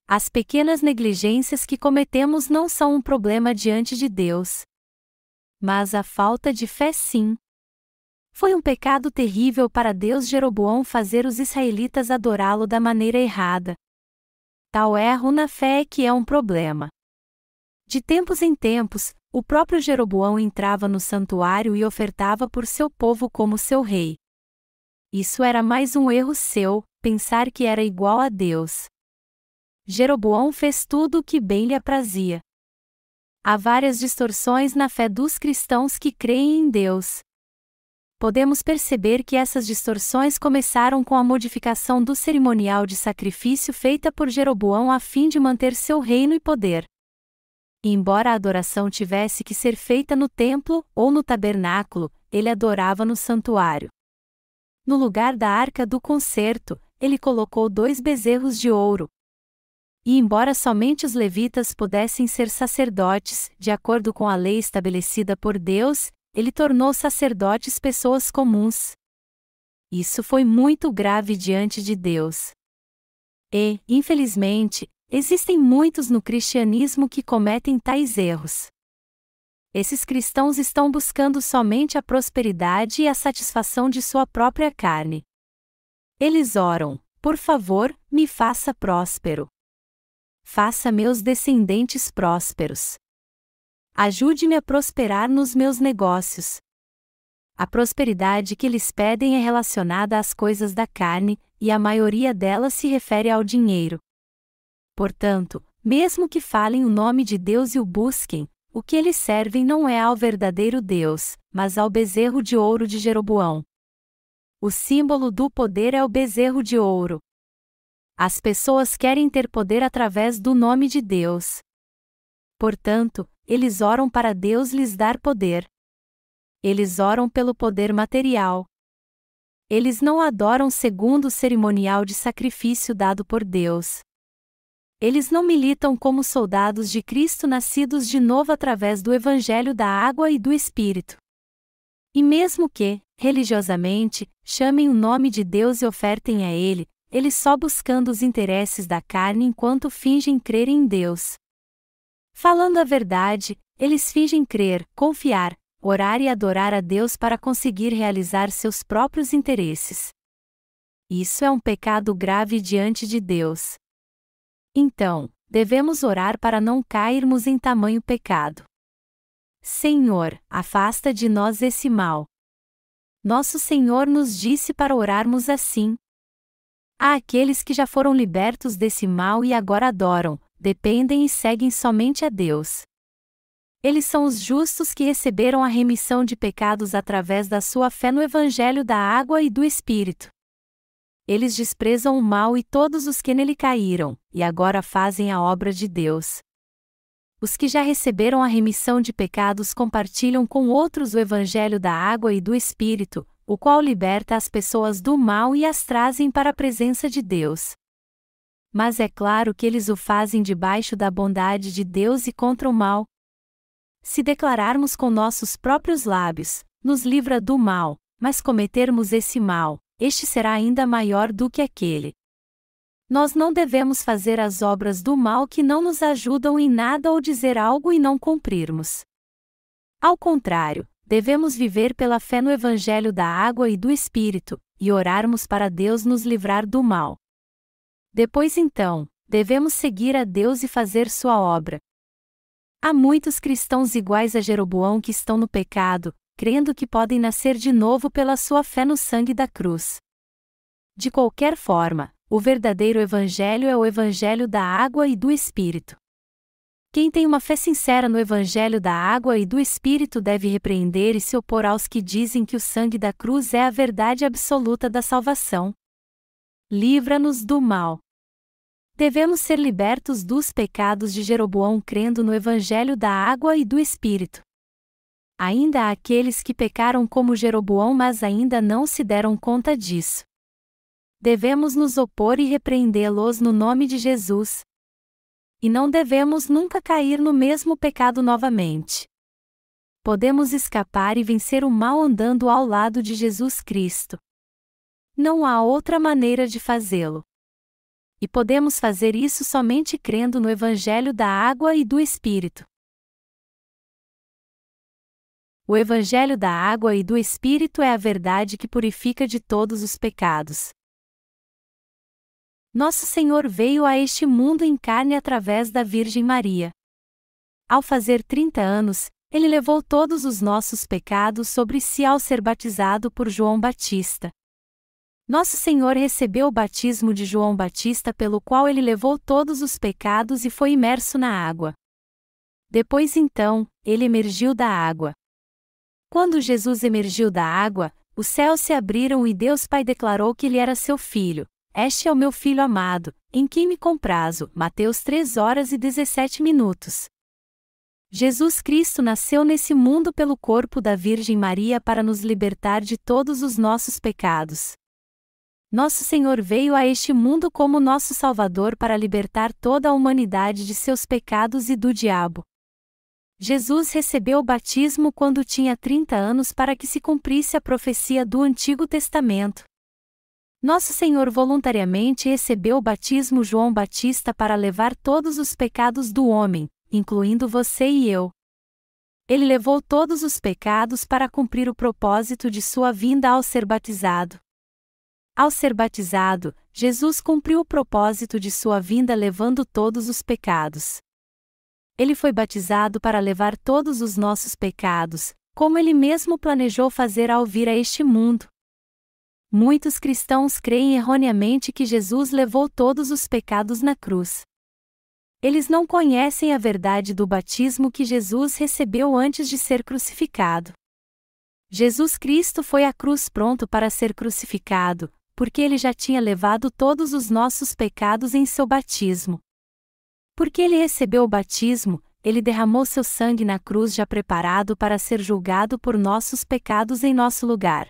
S1: As pequenas negligências que cometemos não são um problema diante de Deus. Mas a falta de fé sim. Foi um pecado terrível para Deus Jeroboão fazer os israelitas adorá-lo da maneira errada. Tal erro na fé é que é um problema. De tempos em tempos, o próprio Jeroboão entrava no santuário e ofertava por seu povo como seu rei. Isso era mais um erro seu, pensar que era igual a Deus. Jeroboão fez tudo o que bem lhe aprazia. Há várias distorções na fé dos cristãos que creem em Deus. Podemos perceber que essas distorções começaram com a modificação do cerimonial de sacrifício feita por Jeroboão a fim de manter seu reino e poder. E embora a adoração tivesse que ser feita no templo ou no tabernáculo, ele adorava no santuário. No lugar da arca do concerto, ele colocou 2 bezerros de ouro. E embora somente os levitas pudessem ser sacerdotes, de acordo com a lei estabelecida por Deus, ele tornou sacerdotes pessoas comuns. Isso foi muito grave diante de Deus. E, infelizmente, existem muitos no cristianismo que cometem tais erros. Esses cristãos estão buscando somente a prosperidade e a satisfação de sua própria carne. Eles oram: por favor, me faça próspero. Faça meus descendentes prósperos. Ajude-me a prosperar nos meus negócios. A prosperidade que eles pedem é relacionada às coisas da carne, e a maioria delas se refere ao dinheiro. Portanto, mesmo que falem o nome de Deus e o busquem, o que eles servem não é ao verdadeiro Deus, mas ao bezerro de ouro de Jeroboão. O símbolo do poder é o bezerro de ouro. As pessoas querem ter poder através do nome de Deus. Portanto, eles oram para Deus lhes dar poder. Eles oram pelo poder material. Eles não adoram segundo o cerimonial de sacrifício dado por Deus. Eles não militam como soldados de Cristo nascidos de novo através do Evangelho da Água e do Espírito. E mesmo que, religiosamente, chamem o nome de Deus e ofertem a Ele, eles só buscando os interesses da carne enquanto fingem crer em Deus. Falando a verdade, eles fingem crer, confiar, orar e adorar a Deus para conseguir realizar seus próprios interesses. Isso é um pecado grave diante de Deus. Então, devemos orar para não cairmos em tamanho pecado. Senhor, afasta de nós esse mal. Nosso Senhor nos disse para orarmos assim. Há aqueles que já foram libertos desse mal e agora adoram, dependem e seguem somente a Deus. Eles são os justos que receberam a remissão de pecados através da sua fé no Evangelho da Água e do Espírito. Eles desprezam o mal e todos os que nele caíram, e agora fazem a obra de Deus. Os que já receberam a remissão de pecados compartilham com outros o Evangelho da Água e do Espírito, o qual liberta as pessoas do mal e as trazem para a presença de Deus. Mas é claro que eles o fazem debaixo da bondade de Deus e contra o mal. Se declararmos com nossos próprios lábios, nos livra do mal, mas cometermos esse mal, este será ainda maior do que aquele. Nós não devemos fazer as obras do mal que não nos ajudam em nada ou dizer algo e não cumprirmos. Ao contrário, devemos viver pela fé no Evangelho da água e do Espírito, e orarmos para Deus nos livrar do mal. Depois então, devemos seguir a Deus e fazer sua obra. Há muitos cristãos iguais a Jeroboão que estão no pecado, crendo que podem nascer de novo pela sua fé no sangue da cruz. De qualquer forma, o verdadeiro Evangelho é o Evangelho da água e do Espírito. Quem tem uma fé sincera no Evangelho da água e do Espírito deve repreender e se opor aos que dizem que o sangue da cruz é a verdade absoluta da salvação. Livra-nos do mal. Devemos ser libertos dos pecados de Jeroboão crendo no Evangelho da água e do Espírito. Ainda há aqueles que pecaram como Jeroboão mas ainda não se deram conta disso. Devemos nos opor e repreendê-los no nome de Jesus. E não devemos nunca cair no mesmo pecado novamente. Podemos escapar e vencer o mal andando ao lado de Jesus Cristo. Não há outra maneira de fazê-lo. E podemos fazer isso somente crendo no Evangelho da água e do Espírito. O Evangelho da água e do Espírito é a verdade que purifica de todos os pecados. Nosso Senhor veio a este mundo em carne através da Virgem Maria. Ao fazer 30 anos, Ele levou todos os nossos pecados sobre si ao ser batizado por João Batista. Nosso Senhor recebeu o batismo de João Batista pelo qual Ele levou todos os pecados e foi imerso na água. Depois então, Ele emergiu da água. Quando Jesus emergiu da água, os céus se abriram e Deus Pai declarou que Ele era seu Filho. Este é o meu Filho amado, em quem me comprazo. Mateus 3:17. Jesus Cristo nasceu nesse mundo pelo corpo da Virgem Maria para nos libertar de todos os nossos pecados. Nosso Senhor veio a este mundo como nosso Salvador para libertar toda a humanidade de seus pecados e do diabo. Jesus recebeu o batismo quando tinha 30 anos para que se cumprisse a profecia do Antigo Testamento. Nosso Senhor voluntariamente recebeu o batismo João Batista para levar todos os pecados do homem, incluindo você e eu. Ele levou todos os pecados para cumprir o propósito de sua vinda ao ser batizado. Ao ser batizado, Jesus cumpriu o propósito de sua vinda levando todos os pecados. Ele foi batizado para levar todos os nossos pecados, como ele mesmo planejou fazer ao vir a este mundo. Muitos cristãos creem erroneamente que Jesus levou todos os pecados na cruz. Eles não conhecem a verdade do batismo que Jesus recebeu antes de ser crucificado. Jesus Cristo foi à cruz pronto para ser crucificado, porque ele já tinha levado todos os nossos pecados em seu batismo. Porque ele recebeu o batismo, ele derramou seu sangue na cruz já preparado para ser julgado por nossos pecados em nosso lugar.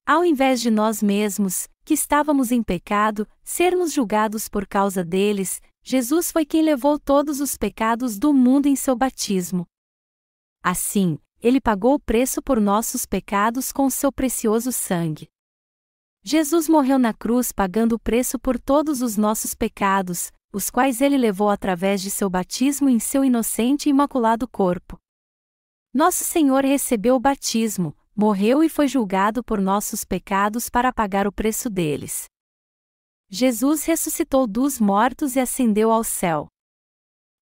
S1: Ao invés de nós mesmos, que estávamos em pecado, sermos julgados por causa deles, Jesus foi quem levou todos os pecados do mundo em seu batismo. Assim, ele pagou o preço por nossos pecados com seu precioso sangue. Jesus morreu na cruz pagando o preço por todos os nossos pecados, os quais ele levou através de seu batismo em seu inocente e imaculado corpo. Nosso Senhor recebeu o batismo, morreu e foi julgado por nossos pecados para pagar o preço deles. Jesus ressuscitou dos mortos e ascendeu ao céu.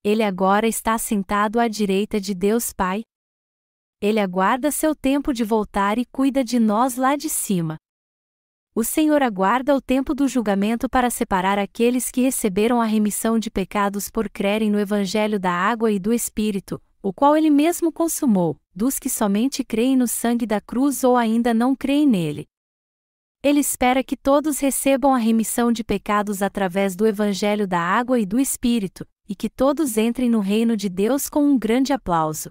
S1: Ele agora está assentado à direita de Deus Pai. Ele aguarda seu tempo de voltar e cuida de nós lá de cima. O Senhor aguarda o tempo do julgamento para separar aqueles que receberam a remissão de pecados por crerem no Evangelho da água e do Espírito, o qual ele mesmo consumou, dos que somente creem no sangue da cruz ou ainda não creem nele. Ele espera que todos recebam a remissão de pecados através do Evangelho da água e do Espírito, e que todos entrem no reino de Deus com um grande aplauso.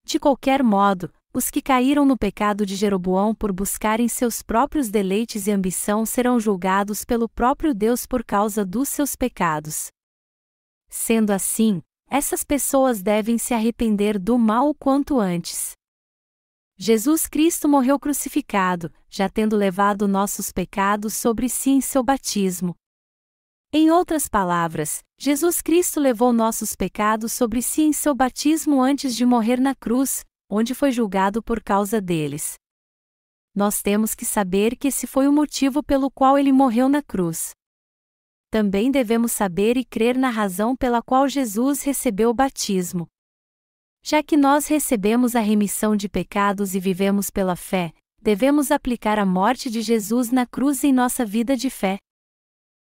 S1: De qualquer modo, os que caíram no pecado de Jeroboão por buscarem seus próprios deleites e ambição serão julgados pelo próprio Deus por causa dos seus pecados. Sendo assim, essas pessoas devem se arrepender do mal o quanto antes. Jesus Cristo morreu crucificado, já tendo levado nossos pecados sobre si em seu batismo. Em outras palavras, Jesus Cristo levou nossos pecados sobre si em seu batismo antes de morrer na cruz, onde foi julgado por causa deles. Nós temos que saber que esse foi o motivo pelo qual ele morreu na cruz. Também devemos saber e crer na razão pela qual Jesus recebeu o batismo. Já que nós recebemos a remissão de pecados e vivemos pela fé, devemos aplicar a morte de Jesus na cruz em nossa vida de fé.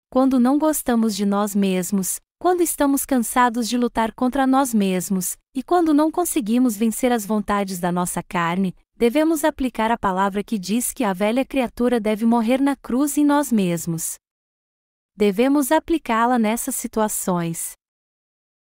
S1: Quando não gostamos de nós mesmos, quando estamos cansados de lutar contra nós mesmos, e quando não conseguimos vencer as vontades da nossa carne, devemos aplicar a palavra que diz que a velha criatura deve morrer na cruz em nós mesmos. Devemos aplicá-la nessas situações.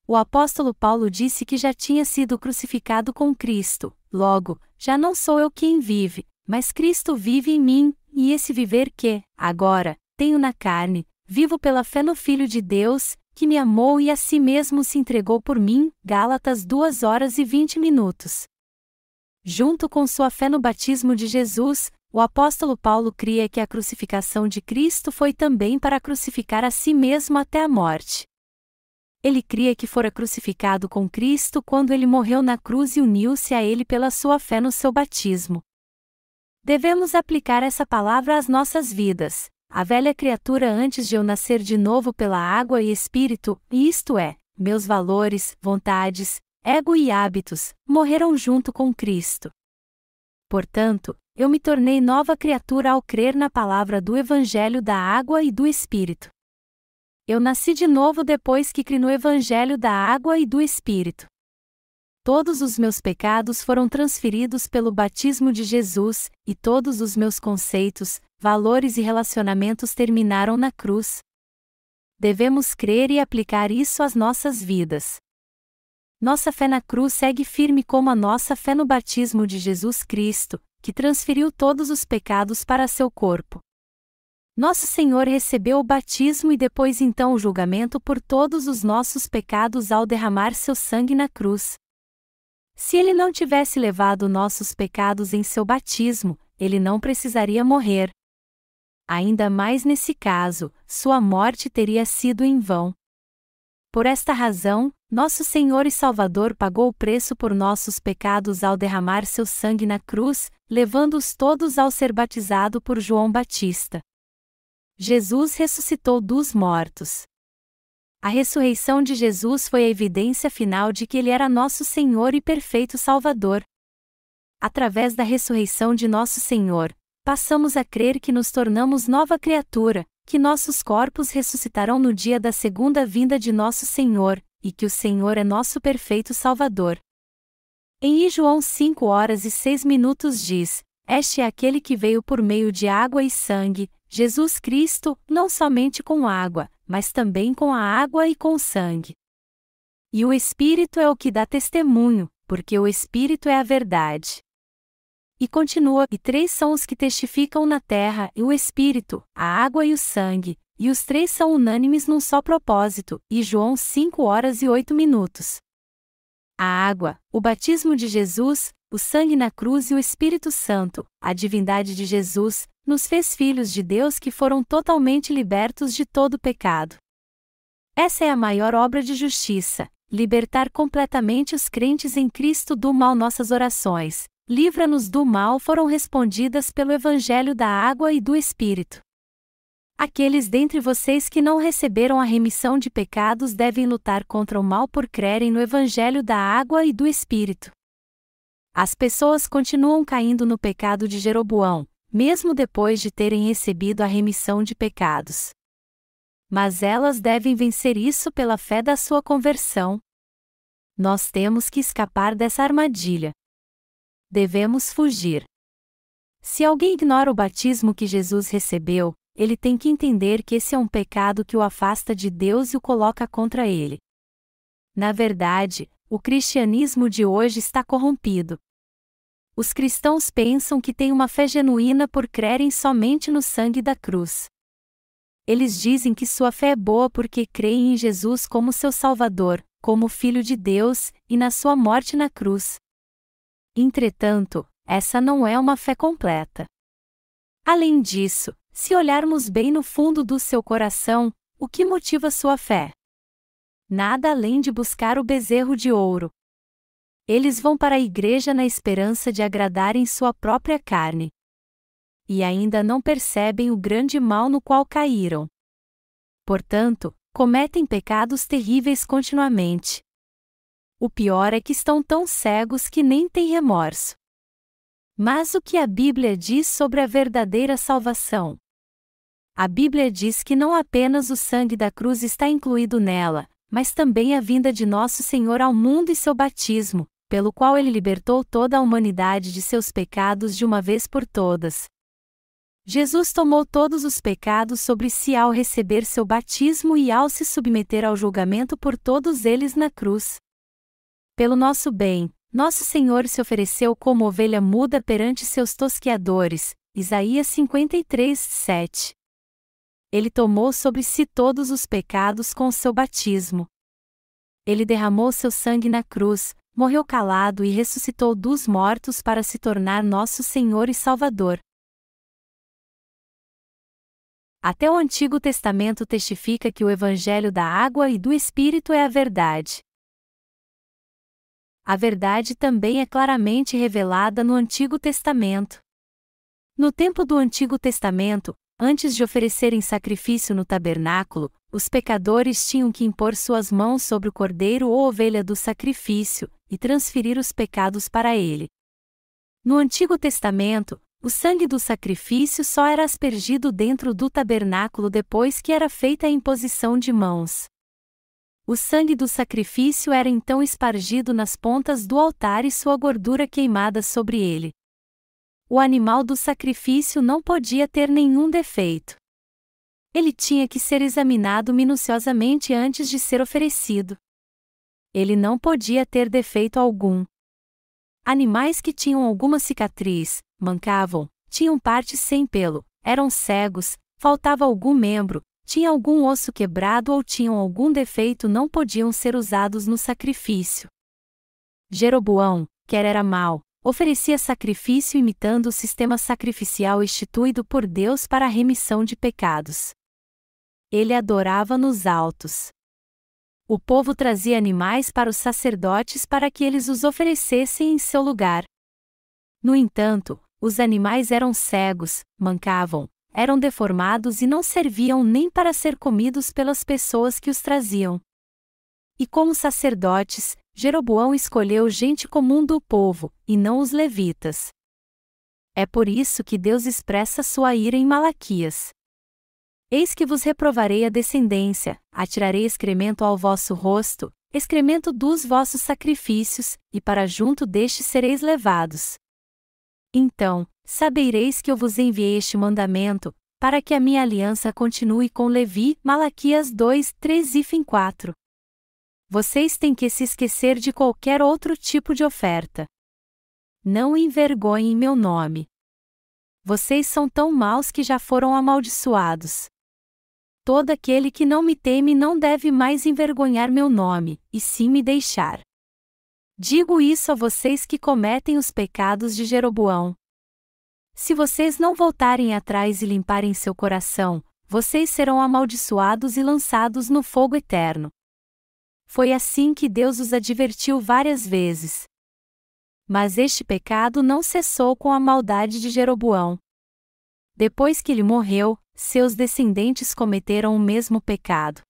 S1: O apóstolo Paulo disse que já tinha sido crucificado com Cristo, logo, já não sou eu quem vive, mas Cristo vive em mim, e esse viver que, agora, tenho na carne, vivo pela fé no Filho de Deus, que me amou e a si mesmo se entregou por mim. Gálatas 2h20. Junto com sua fé no batismo de Jesus, o apóstolo Paulo cria que a crucificação de Cristo foi também para crucificar a si mesmo até a morte. Ele cria que fora crucificado com Cristo quando ele morreu na cruz e uniu-se a ele pela sua fé no seu batismo. Devemos aplicar essa palavra às nossas vidas. A velha criatura antes de eu nascer de novo pela água e espírito, isto é, meus valores, vontades, ego e hábitos, morreram junto com Cristo. Portanto, eu me tornei nova criatura ao crer na palavra do Evangelho da água e do Espírito. Eu nasci de novo depois que criei no Evangelho da água e do Espírito. Todos os meus pecados foram transferidos pelo batismo de Jesus, e todos os meus conceitos, valores e relacionamentos terminaram na cruz. Devemos crer e aplicar isso às nossas vidas. Nossa fé na cruz segue firme como a nossa fé no batismo de Jesus Cristo, que transferiu todos os pecados para seu corpo. Nosso Senhor recebeu o batismo e depois então o julgamento por todos os nossos pecados ao derramar seu sangue na cruz. Se ele não tivesse levado nossos pecados em seu batismo, ele não precisaria morrer. Ainda mais nesse caso, sua morte teria sido em vão. Por esta razão, nosso Senhor e Salvador pagou o preço por nossos pecados ao derramar seu sangue na cruz, levando-os todos ao ser batizado por João Batista. Jesus ressuscitou dos mortos. A ressurreição de Jesus foi a evidência final de que ele era nosso Senhor e perfeito Salvador. Através da ressurreição de nosso Senhor, passamos a crer que nos tornamos nova criatura, que nossos corpos ressuscitarão no dia da segunda vinda de nosso Senhor, e que o Senhor é nosso perfeito Salvador. Em João 5h06 diz: Este é aquele que veio por meio de água e sangue, Jesus Cristo, não somente com água, mas também com a água e com o sangue. E o Espírito é o que dá testemunho, porque o Espírito é a verdade. E continua: e três são os que testificam na terra, e o Espírito, a água e o sangue, e os três são unânimes num só propósito. E João 5h08. A água, o batismo de Jesus, o sangue na cruz e o Espírito Santo, a divindade de Jesus, nos fez filhos de Deus que foram totalmente libertos de todo pecado. Essa é a maior obra de justiça, libertar completamente os crentes em Cristo do mal. Nossas orações, livra-nos do mal, foram respondidas pelo Evangelho da água e do Espírito. Aqueles dentre vocês que não receberam a remissão de pecados devem lutar contra o mal por crerem no Evangelho da água e do Espírito. As pessoas continuam caindo no pecado de Jeroboão, mesmo depois de terem recebido a remissão de pecados. Mas elas devem vencer isso pela fé da sua conversão. Nós temos que escapar dessa armadilha. Devemos fugir. Se alguém ignora o batismo que Jesus recebeu, ele tem que entender que esse é um pecado que o afasta de Deus e o coloca contra ele. Na verdade, o cristianismo de hoje está corrompido. Os cristãos pensam que têm uma fé genuína por crerem somente no sangue da cruz. Eles dizem que sua fé é boa porque creem em Jesus como seu Salvador, como Filho de Deus, e na sua morte na cruz. Entretanto, essa não é uma fé completa. Além disso, se olharmos bem no fundo do seu coração, o que motiva sua fé? Nada além de buscar o bezerro de ouro. Eles vão para a igreja na esperança de agradarem sua própria carne. E ainda não percebem o grande mal no qual caíram. Portanto, cometem pecados terríveis continuamente. O pior é que estão tão cegos que nem têm remorso. Mas o que a Bíblia diz sobre a verdadeira salvação? A Bíblia diz que não apenas o sangue da cruz está incluído nela, mas também a vinda de nosso Senhor ao mundo e seu batismo, pelo qual ele libertou toda a humanidade de seus pecados de uma vez por todas. Jesus tomou todos os pecados sobre si ao receber seu batismo e ao se submeter ao julgamento por todos eles na cruz. Pelo nosso bem, nosso Senhor se ofereceu como ovelha muda perante seus tosqueadores, Isaías 53, 7. Ele tomou sobre si todos os pecados com seu batismo. Ele derramou seu sangue na cruz, morreu calado e ressuscitou dos mortos para se tornar nosso Senhor e Salvador. Até o Antigo Testamento testifica que o Evangelho da água e do Espírito é a verdade. A verdade também é claramente revelada no Antigo Testamento. No tempo do Antigo Testamento, antes de oferecerem sacrifício no tabernáculo, os pecadores tinham que impor suas mãos sobre o cordeiro ou ovelha do sacrifício, e transferir os pecados para ele. No Antigo Testamento, o sangue do sacrifício só era aspergido dentro do tabernáculo depois que era feita a imposição de mãos. O sangue do sacrifício era então espargido nas pontas do altar e sua gordura queimada sobre ele. O animal do sacrifício não podia ter nenhum defeito. Ele tinha que ser examinado minuciosamente antes de ser oferecido. Ele não podia ter defeito algum. Animais que tinham alguma cicatriz, mancavam, tinham partes sem pelo, eram cegos, faltava algum membro, tinha algum osso quebrado ou tinham algum defeito não podiam ser usados no sacrifício. Jeroboão, que era mau, oferecia sacrifício imitando o sistema sacrificial instituído por Deus para a remissão de pecados. Ele adorava nos altos. O povo trazia animais para os sacerdotes para que eles os oferecessem em seu lugar. No entanto, os animais eram cegos, mancavam, eram deformados e não serviam nem para ser comidos pelas pessoas que os traziam. E como sacerdotes, Jeroboão escolheu gente comum do povo, e não os levitas. É por isso que Deus expressa sua ira em Malaquias. Eis que vos reprovarei a descendência, atirarei excremento ao vosso rosto, excremento dos vossos sacrifícios, e para junto destes sereis levados. Então, sabereis que eu vos enviei este mandamento, para que a minha aliança continue com Levi. Malaquias 2, 3 e 4. Vocês têm que se esquecer de qualquer outro tipo de oferta. Não envergonhem meu nome. Vocês são tão maus que já foram amaldiçoados. Todo aquele que não me teme não deve mais envergonhar meu nome, e sim me deixar. Digo isso a vocês que cometem os pecados de Jeroboão. Se vocês não voltarem atrás e limparem seu coração, vocês serão amaldiçoados e lançados no fogo eterno. Foi assim que Deus os advertiu várias vezes. Mas este pecado não cessou com a maldade de Jeroboão. Depois que ele morreu, seus descendentes cometeram o mesmo pecado.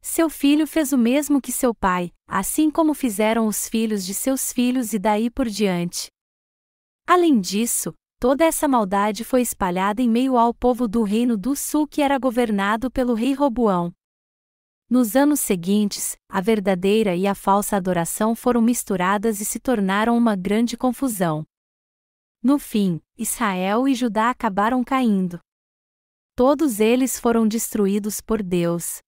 S1: Seu filho fez o mesmo que seu pai, assim como fizeram os filhos de seus filhos e daí por diante. Além disso, toda essa maldade foi espalhada em meio ao povo do Reino do Sul que era governado pelo rei Roboão. Nos anos seguintes, a verdadeira e a falsa adoração foram misturadas e se tornaram uma grande confusão. No fim, Israel e Judá acabaram caindo. Todos eles foram destruídos por Deus.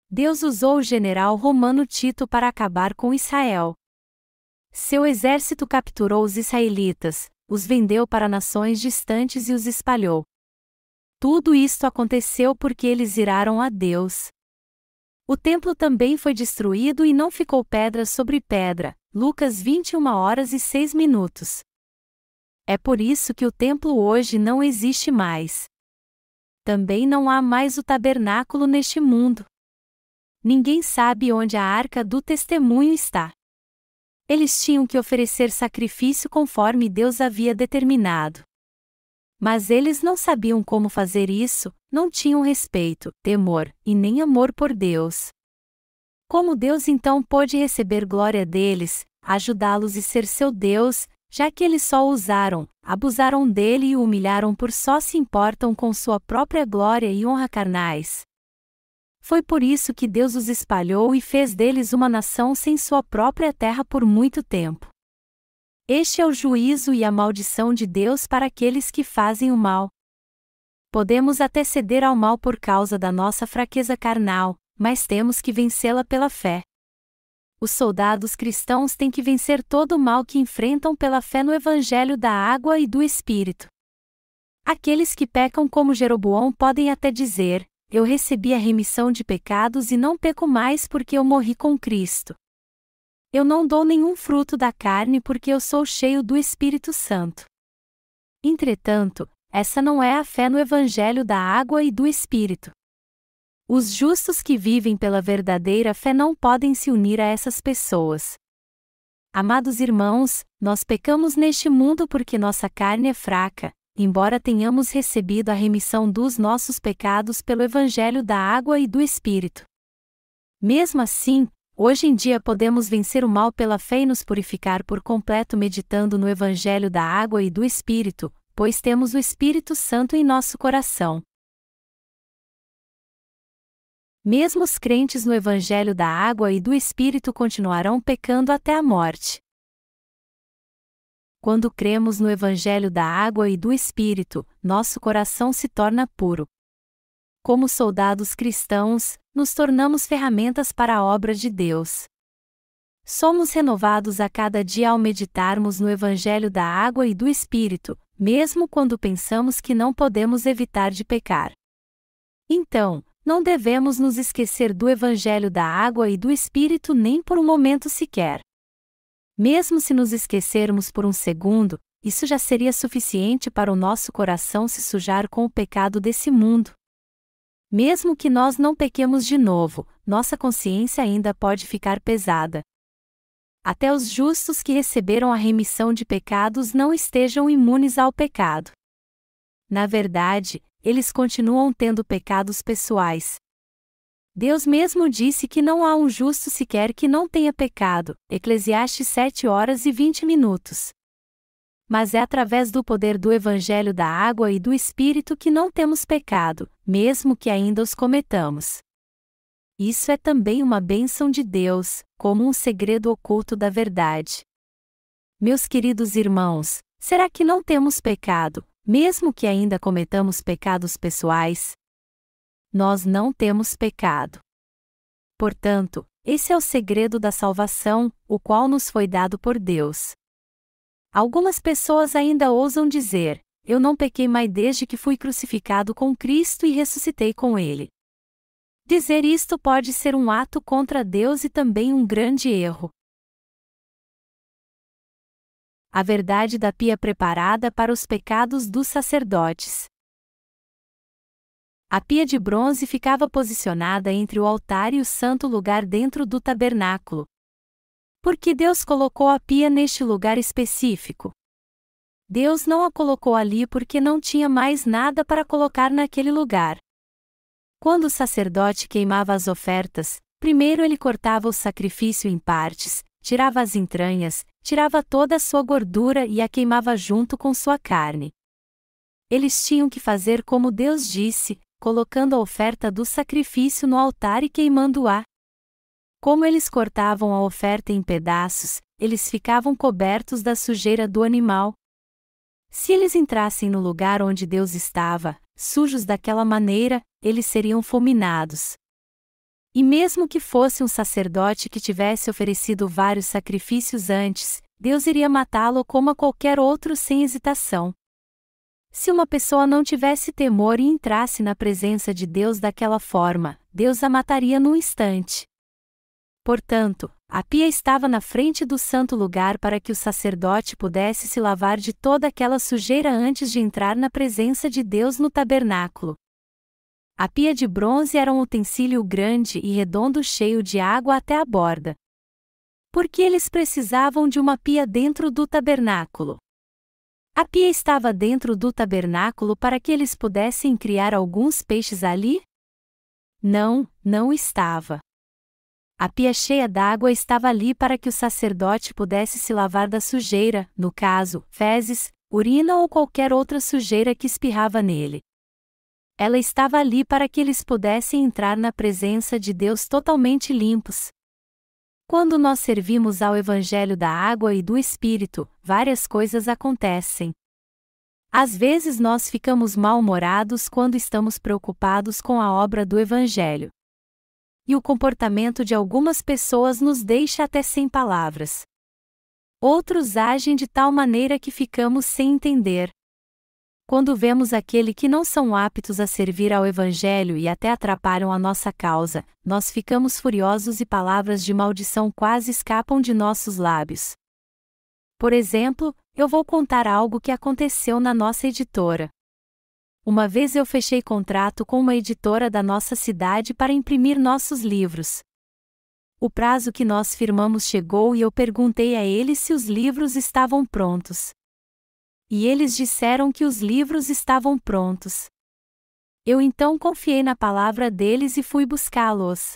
S1: Deus usou o general romano Tito para acabar com Israel. Seu exército capturou os israelitas, os vendeu para nações distantes e os espalhou. Tudo isto aconteceu porque eles iraram a Deus. O templo também foi destruído e não ficou pedra sobre pedra. Lucas 21h06. É por isso que o templo hoje não existe mais. Também não há mais o tabernáculo neste mundo. Ninguém sabe onde a arca do testemunho está. Eles tinham que oferecer sacrifício conforme Deus havia determinado. Mas eles não sabiam como fazer isso, não tinham respeito, temor, e nem amor por Deus. Como Deus então pôde receber glória deles, ajudá-los e ser seu Deus, já que eles só o usaram, abusaram dele e o humilharam por só se importam com sua própria glória e honra carnais? Foi por isso que Deus os espalhou e fez deles uma nação sem sua própria terra por muito tempo. Este é o juízo e a maldição de Deus para aqueles que fazem o mal. Podemos até ceder ao mal por causa da nossa fraqueza carnal, mas temos que vencê-la pela fé. Os soldados cristãos têm que vencer todo o mal que enfrentam pela fé no Evangelho da água e do Espírito. Aqueles que pecam como Jeroboão podem até dizer: eu recebi a remissão de pecados e não peco mais porque eu morri com Cristo. Eu não dou nenhum fruto da carne porque eu sou cheio do Espírito Santo. Entretanto, essa não é a fé no Evangelho da água e do Espírito. Os justos que vivem pela verdadeira fé não podem se unir a essas pessoas. Amados irmãos, nós pecamos neste mundo porque nossa carne é fraca, embora tenhamos recebido a remissão dos nossos pecados pelo Evangelho da água e do Espírito. Mesmo assim, hoje em dia podemos vencer o mal pela fé e nos purificar por completo meditando no Evangelho da água e do Espírito, pois temos o Espírito Santo em nosso coração. Mesmo os crentes no Evangelho da água e do Espírito continuarão pecando até a morte. Quando cremos no Evangelho da água e do Espírito, nosso coração se torna puro. Como soldados cristãos, nos tornamos ferramentas para a obra de Deus. Somos renovados a cada dia ao meditarmos no Evangelho da água e do Espírito, mesmo quando pensamos que não podemos evitar de pecar. Então, não devemos nos esquecer do Evangelho da água e do Espírito nem por um momento sequer. Mesmo se nos esquecermos por um segundo, isso já seria suficiente para o nosso coração se sujar com o pecado desse mundo. Mesmo que nós não pequemos de novo, nossa consciência ainda pode ficar pesada. Até os justos que receberam a remissão de pecados não estejam imunes ao pecado. Na verdade, eles continuam tendo pecados pessoais. Deus mesmo disse que não há um justo sequer que não tenha pecado, Eclesiastes 7h20. Mas é através do poder do Evangelho da água e do Espírito que não temos pecado, mesmo que ainda os cometamos. Isso é também uma bênção de Deus, como um segredo oculto da verdade. Meus queridos irmãos, será que não temos pecado, mesmo que ainda cometamos pecados pessoais? Nós não temos pecado. Portanto, esse é o segredo da salvação, o qual nos foi dado por Deus. Algumas pessoas ainda ousam dizer: eu não pequei mais desde que fui crucificado com Cristo e ressuscitei com Ele. Dizer isto pode ser um ato contra Deus e também um grande erro. A verdade da pia preparada para os pecados dos sacerdotes. A pia de bronze ficava posicionada entre o altar e o santo lugar dentro do tabernáculo. Por que Deus colocou a pia neste lugar específico? Deus não a colocou ali porque não tinha mais nada para colocar naquele lugar. Quando o sacerdote queimava as ofertas, primeiro ele cortava o sacrifício em partes, tirava as entranhas, tirava toda a sua gordura e a queimava junto com sua carne. Eles tinham que fazer como Deus disse, colocando a oferta do sacrifício no altar e queimando-a. Como eles cortavam a oferta em pedaços, eles ficavam cobertos da sujeira do animal. Se eles entrassem no lugar onde Deus estava, sujos daquela maneira, eles seriam fulminados. E mesmo que fosse um sacerdote que tivesse oferecido vários sacrifícios antes, Deus iria matá-lo como a qualquer outro sem hesitação. Se uma pessoa não tivesse temor e entrasse na presença de Deus daquela forma, Deus a mataria num instante. Portanto, a pia estava na frente do santo lugar para que o sacerdote pudesse se lavar de toda aquela sujeira antes de entrar na presença de Deus no tabernáculo. A pia de bronze era um utensílio grande e redondo cheio de água até a borda. Por que eles precisavam de uma pia dentro do tabernáculo? A pia estava dentro do tabernáculo para que eles pudessem criar alguns peixes ali? Não, não estava. A pia cheia d'água estava ali para que o sacerdote pudesse se lavar da sujeira, no caso, fezes, urina ou qualquer outra sujeira que espirrava nele. Ela estava ali para que eles pudessem entrar na presença de Deus totalmente limpos. Quando nós servimos ao Evangelho da água e do Espírito, várias coisas acontecem. Às vezes nós ficamos mal-humorados quando estamos preocupados com a obra do Evangelho. E o comportamento de algumas pessoas nos deixa até sem palavras. Outros agem de tal maneira que ficamos sem entender. Quando vemos aquele que não são aptos a servir ao Evangelho e até atrapalham a nossa causa, nós ficamos furiosos e palavras de maldição quase escapam de nossos lábios. Por exemplo, eu vou contar algo que aconteceu na nossa editora. Uma vez eu fechei contrato com uma editora da nossa cidade para imprimir nossos livros. O prazo que nós firmamos chegou e eu perguntei a eles se os livros estavam prontos. E eles disseram que os livros estavam prontos. Eu então confiei na palavra deles e fui buscá-los.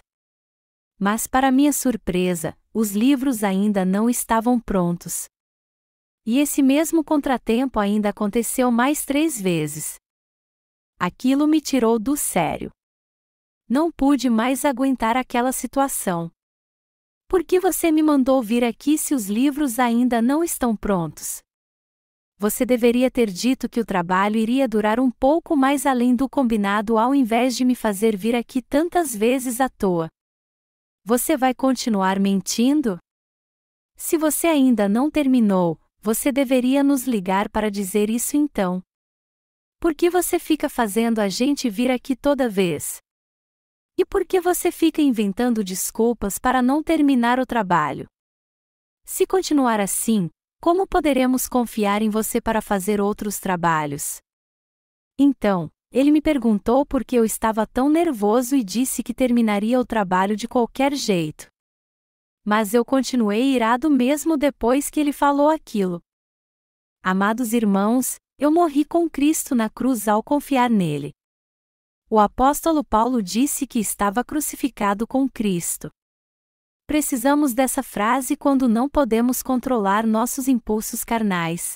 S1: Mas para minha surpresa, os livros ainda não estavam prontos. E esse mesmo contratempo ainda aconteceu mais 3 vezes. Aquilo me tirou do sério. Não pude mais aguentar aquela situação. Por que você me mandou vir aqui se os livros ainda não estão prontos? Você deveria ter dito que o trabalho iria durar um pouco mais além do combinado ao invés de me fazer vir aqui tantas vezes à toa. Você vai continuar mentindo? Se você ainda não terminou, você deveria nos ligar para dizer isso então. Por que você fica fazendo a gente vir aqui toda vez? E por que você fica inventando desculpas para não terminar o trabalho? Se continuar assim, como poderemos confiar em você para fazer outros trabalhos? Então, ele me perguntou por que eu estava tão nervoso e disse que terminaria o trabalho de qualquer jeito. Mas eu continuei irado mesmo depois que ele falou aquilo. Amados irmãos, eu morri com Cristo na cruz ao confiar nele. O apóstolo Paulo disse que estava crucificado com Cristo. Precisamos dessa frase quando não podemos controlar nossos impulsos carnais.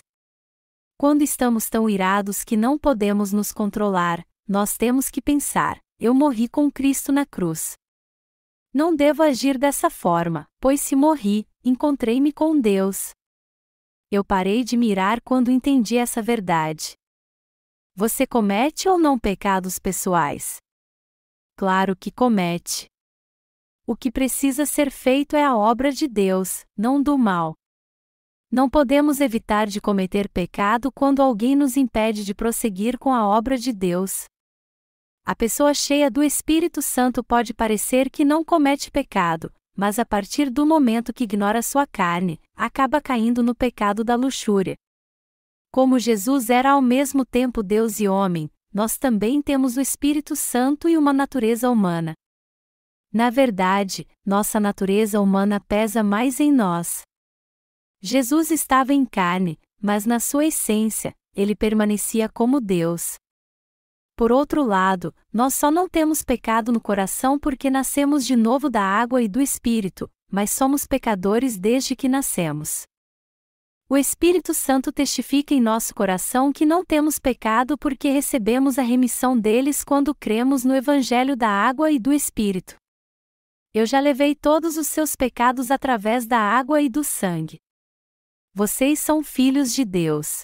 S1: Quando estamos tão irados que não podemos nos controlar, nós temos que pensar: eu morri com Cristo na cruz. Não devo agir dessa forma, pois se morri, encontrei-me com Deus. Eu parei de me irar quando entendi essa verdade. Você comete ou não pecados pessoais? Claro que comete. O que precisa ser feito é a obra de Deus, não do mal. Não podemos evitar de cometer pecado quando alguém nos impede de prosseguir com a obra de Deus. A pessoa cheia do Espírito Santo pode parecer que não comete pecado, mas a partir do momento que ignora sua carne, acaba caindo no pecado da luxúria. Como Jesus era ao mesmo tempo Deus e homem, nós também temos o Espírito Santo e uma natureza humana. Na verdade, nossa natureza humana pesa mais em nós. Jesus estava em carne, mas na sua essência, ele permanecia como Deus. Por outro lado, nós só não temos pecado no coração porque nascemos de novo da água e do Espírito, mas somos pecadores desde que nascemos. O Espírito Santo testifica em nosso coração que não temos pecado porque recebemos a remissão deles quando cremos no Evangelho da água e do Espírito. Eu já levei todos os seus pecados através da água e do sangue. Vocês são filhos de Deus.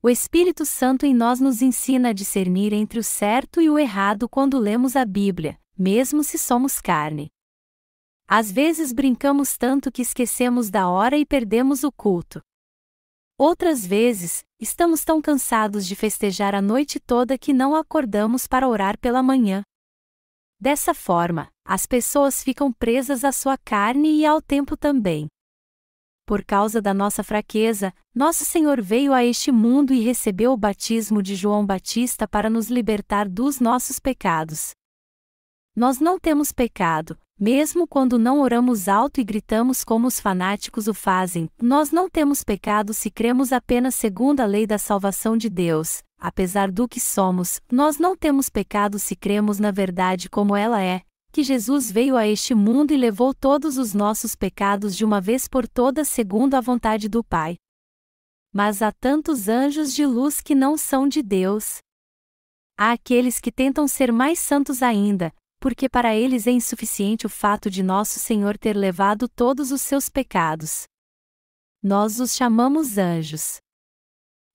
S1: O Espírito Santo em nós nos ensina a discernir entre o certo e o errado quando lemos a Bíblia, mesmo se somos carne. Às vezes brincamos tanto que esquecemos da hora e perdemos o culto. Outras vezes, estamos tão cansados de festejar a noite toda que não acordamos para orar pela manhã. Dessa forma, as pessoas ficam presas à sua carne e ao tempo também. Por causa da nossa fraqueza, nosso Senhor veio a este mundo e recebeu o batismo de João Batista para nos libertar dos nossos pecados. Nós não temos pecado, mesmo quando não oramos alto e gritamos como os fanáticos o fazem. Nós não temos pecado se cremos apenas segundo a lei da salvação de Deus. Apesar do que somos, nós não temos pecado se cremos na verdade como ela é, que Jesus veio a este mundo e levou todos os nossos pecados de uma vez por todas segundo a vontade do Pai. Mas há tantos anjos de luz que não são de Deus. Há aqueles que tentam ser mais santos ainda, porque para eles é insuficiente o fato de nosso Senhor ter levado todos os seus pecados. Nós os chamamos anjos.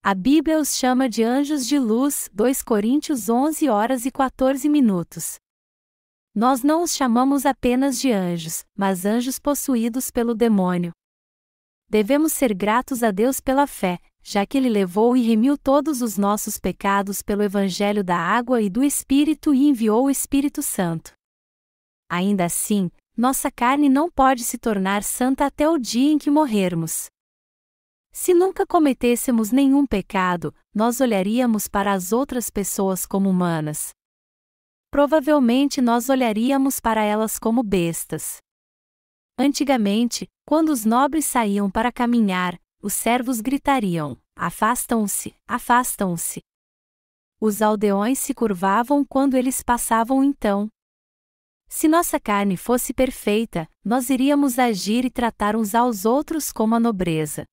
S1: A Bíblia os chama de anjos de luz, 2 Coríntios 11h14. Nós não os chamamos apenas de anjos, mas anjos possuídos pelo demônio. Devemos ser gratos a Deus pela fé, já que Ele levou e remiu todos os nossos pecados pelo Evangelho da água e do Espírito e enviou o Espírito Santo. Ainda assim, nossa carne não pode se tornar santa até o dia em que morrermos. Se nunca cometêssemos nenhum pecado, nós olharíamos para as outras pessoas como humanas. Provavelmente nós olharíamos para elas como bestas. Antigamente, quando os nobres saíam para caminhar, os servos gritariam: "Afastam-se, afastam-se!" Os aldeões se curvavam quando eles passavam então. Se nossa carne fosse perfeita, nós iríamos agir e tratar uns aos outros como a nobreza.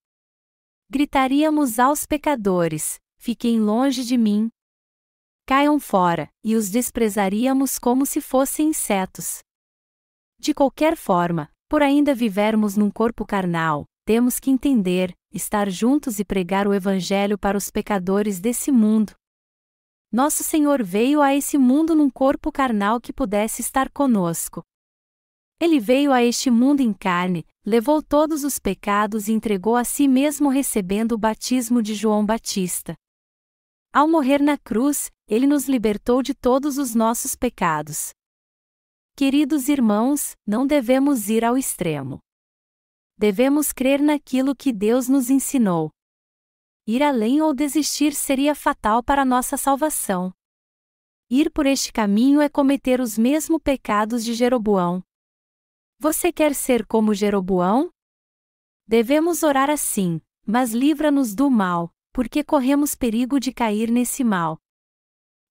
S1: Gritaríamos aos pecadores: "Fiquem longe de mim! Caiam fora", e os desprezaríamos como se fossem insetos. De qualquer forma, por ainda vivermos num corpo carnal, temos que entender, estar juntos e pregar o Evangelho para os pecadores desse mundo. Nosso Senhor veio a esse mundo num corpo carnal que pudesse estar conosco. Ele veio a este mundo em carne, levou todos os pecados e entregou a si mesmo recebendo o batismo de João Batista. Ao morrer na cruz, Ele nos libertou de todos os nossos pecados. Queridos irmãos, não devemos ir ao extremo. Devemos crer naquilo que Deus nos ensinou. Ir além ou desistir seria fatal para nossa salvação. Ir por este caminho é cometer os mesmos pecados de Jeroboão. Você quer ser como Jeroboão? Devemos orar assim: "Mas livra-nos do mal, porque corremos perigo de cair nesse mal."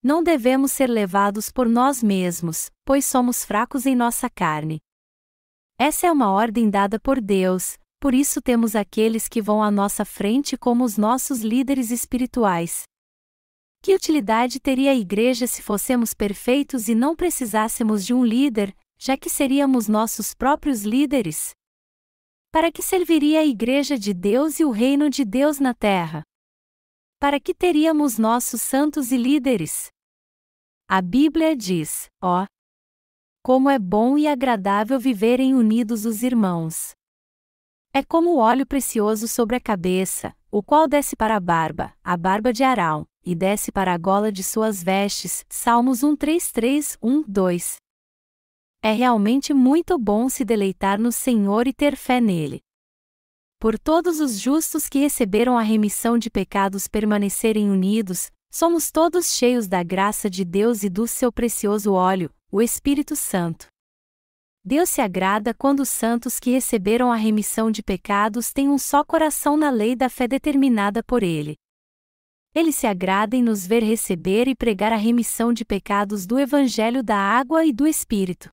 S1: Não devemos ser levados por nós mesmos, pois somos fracos em nossa carne. Essa é uma ordem dada por Deus, por isso temos aqueles que vão à nossa frente como os nossos líderes espirituais. Que utilidade teria a igreja se fôssemos perfeitos e não precisássemos de um líder, já que seríamos nossos próprios líderes? Para que serviria a igreja de Deus e o reino de Deus na terra? Para que teríamos nossos santos e líderes? A Bíblia diz: "Ó, como é bom e agradável viverem unidos os irmãos. É como o óleo precioso sobre a cabeça, o qual desce para a barba de Arão, e desce para a gola de suas vestes." Salmos 133, 1-2. É realmente muito bom se deleitar no Senhor e ter fé nele. Por todos os justos que receberam a remissão de pecados permanecerem unidos, somos todos cheios da graça de Deus e do seu precioso óleo, o Espírito Santo. Deus se agrada quando os santos que receberam a remissão de pecados têm um só coração na lei da fé determinada por Ele. Ele se agrada em nos ver receber e pregar a remissão de pecados do Evangelho da água e do Espírito.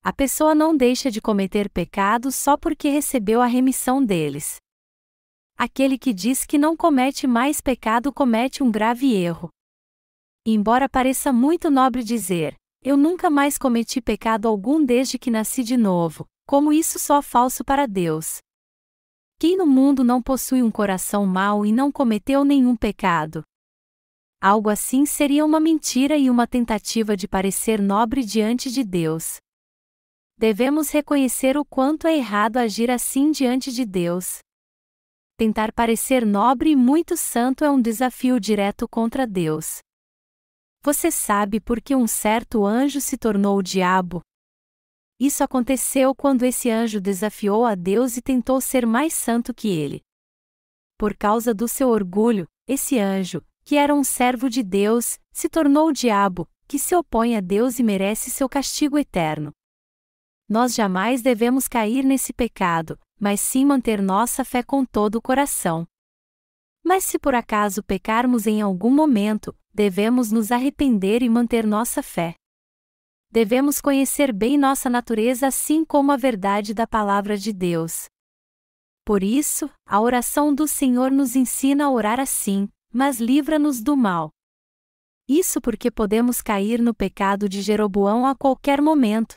S1: A pessoa não deixa de cometer pecados só porque recebeu a remissão deles. Aquele que diz que não comete mais pecado comete um grave erro. Embora pareça muito nobre dizer: "Eu nunca mais cometi pecado algum desde que nasci de novo", como isso só é falso para Deus. Quem no mundo não possui um coração mau e não cometeu nenhum pecado? Algo assim seria uma mentira e uma tentativa de parecer nobre diante de Deus. Devemos reconhecer o quanto é errado agir assim diante de Deus. Tentar parecer nobre e muito santo é um desafio direto contra Deus. Você sabe por que um certo anjo se tornou o diabo? Isso aconteceu quando esse anjo desafiou a Deus e tentou ser mais santo que ele. Por causa do seu orgulho, esse anjo, que era um servo de Deus, se tornou o diabo, que se opõe a Deus e merece seu castigo eterno. Nós jamais devemos cair nesse pecado, mas sim manter nossa fé com todo o coração. Mas se por acaso pecarmos em algum momento, devemos nos arrepender e manter nossa fé. Devemos conhecer bem nossa natureza assim como a verdade da palavra de Deus. Por isso, a oração do Senhor nos ensina a orar assim: mas livra-nos do mal. Isso porque podemos cair no pecado de Jeroboão a qualquer momento.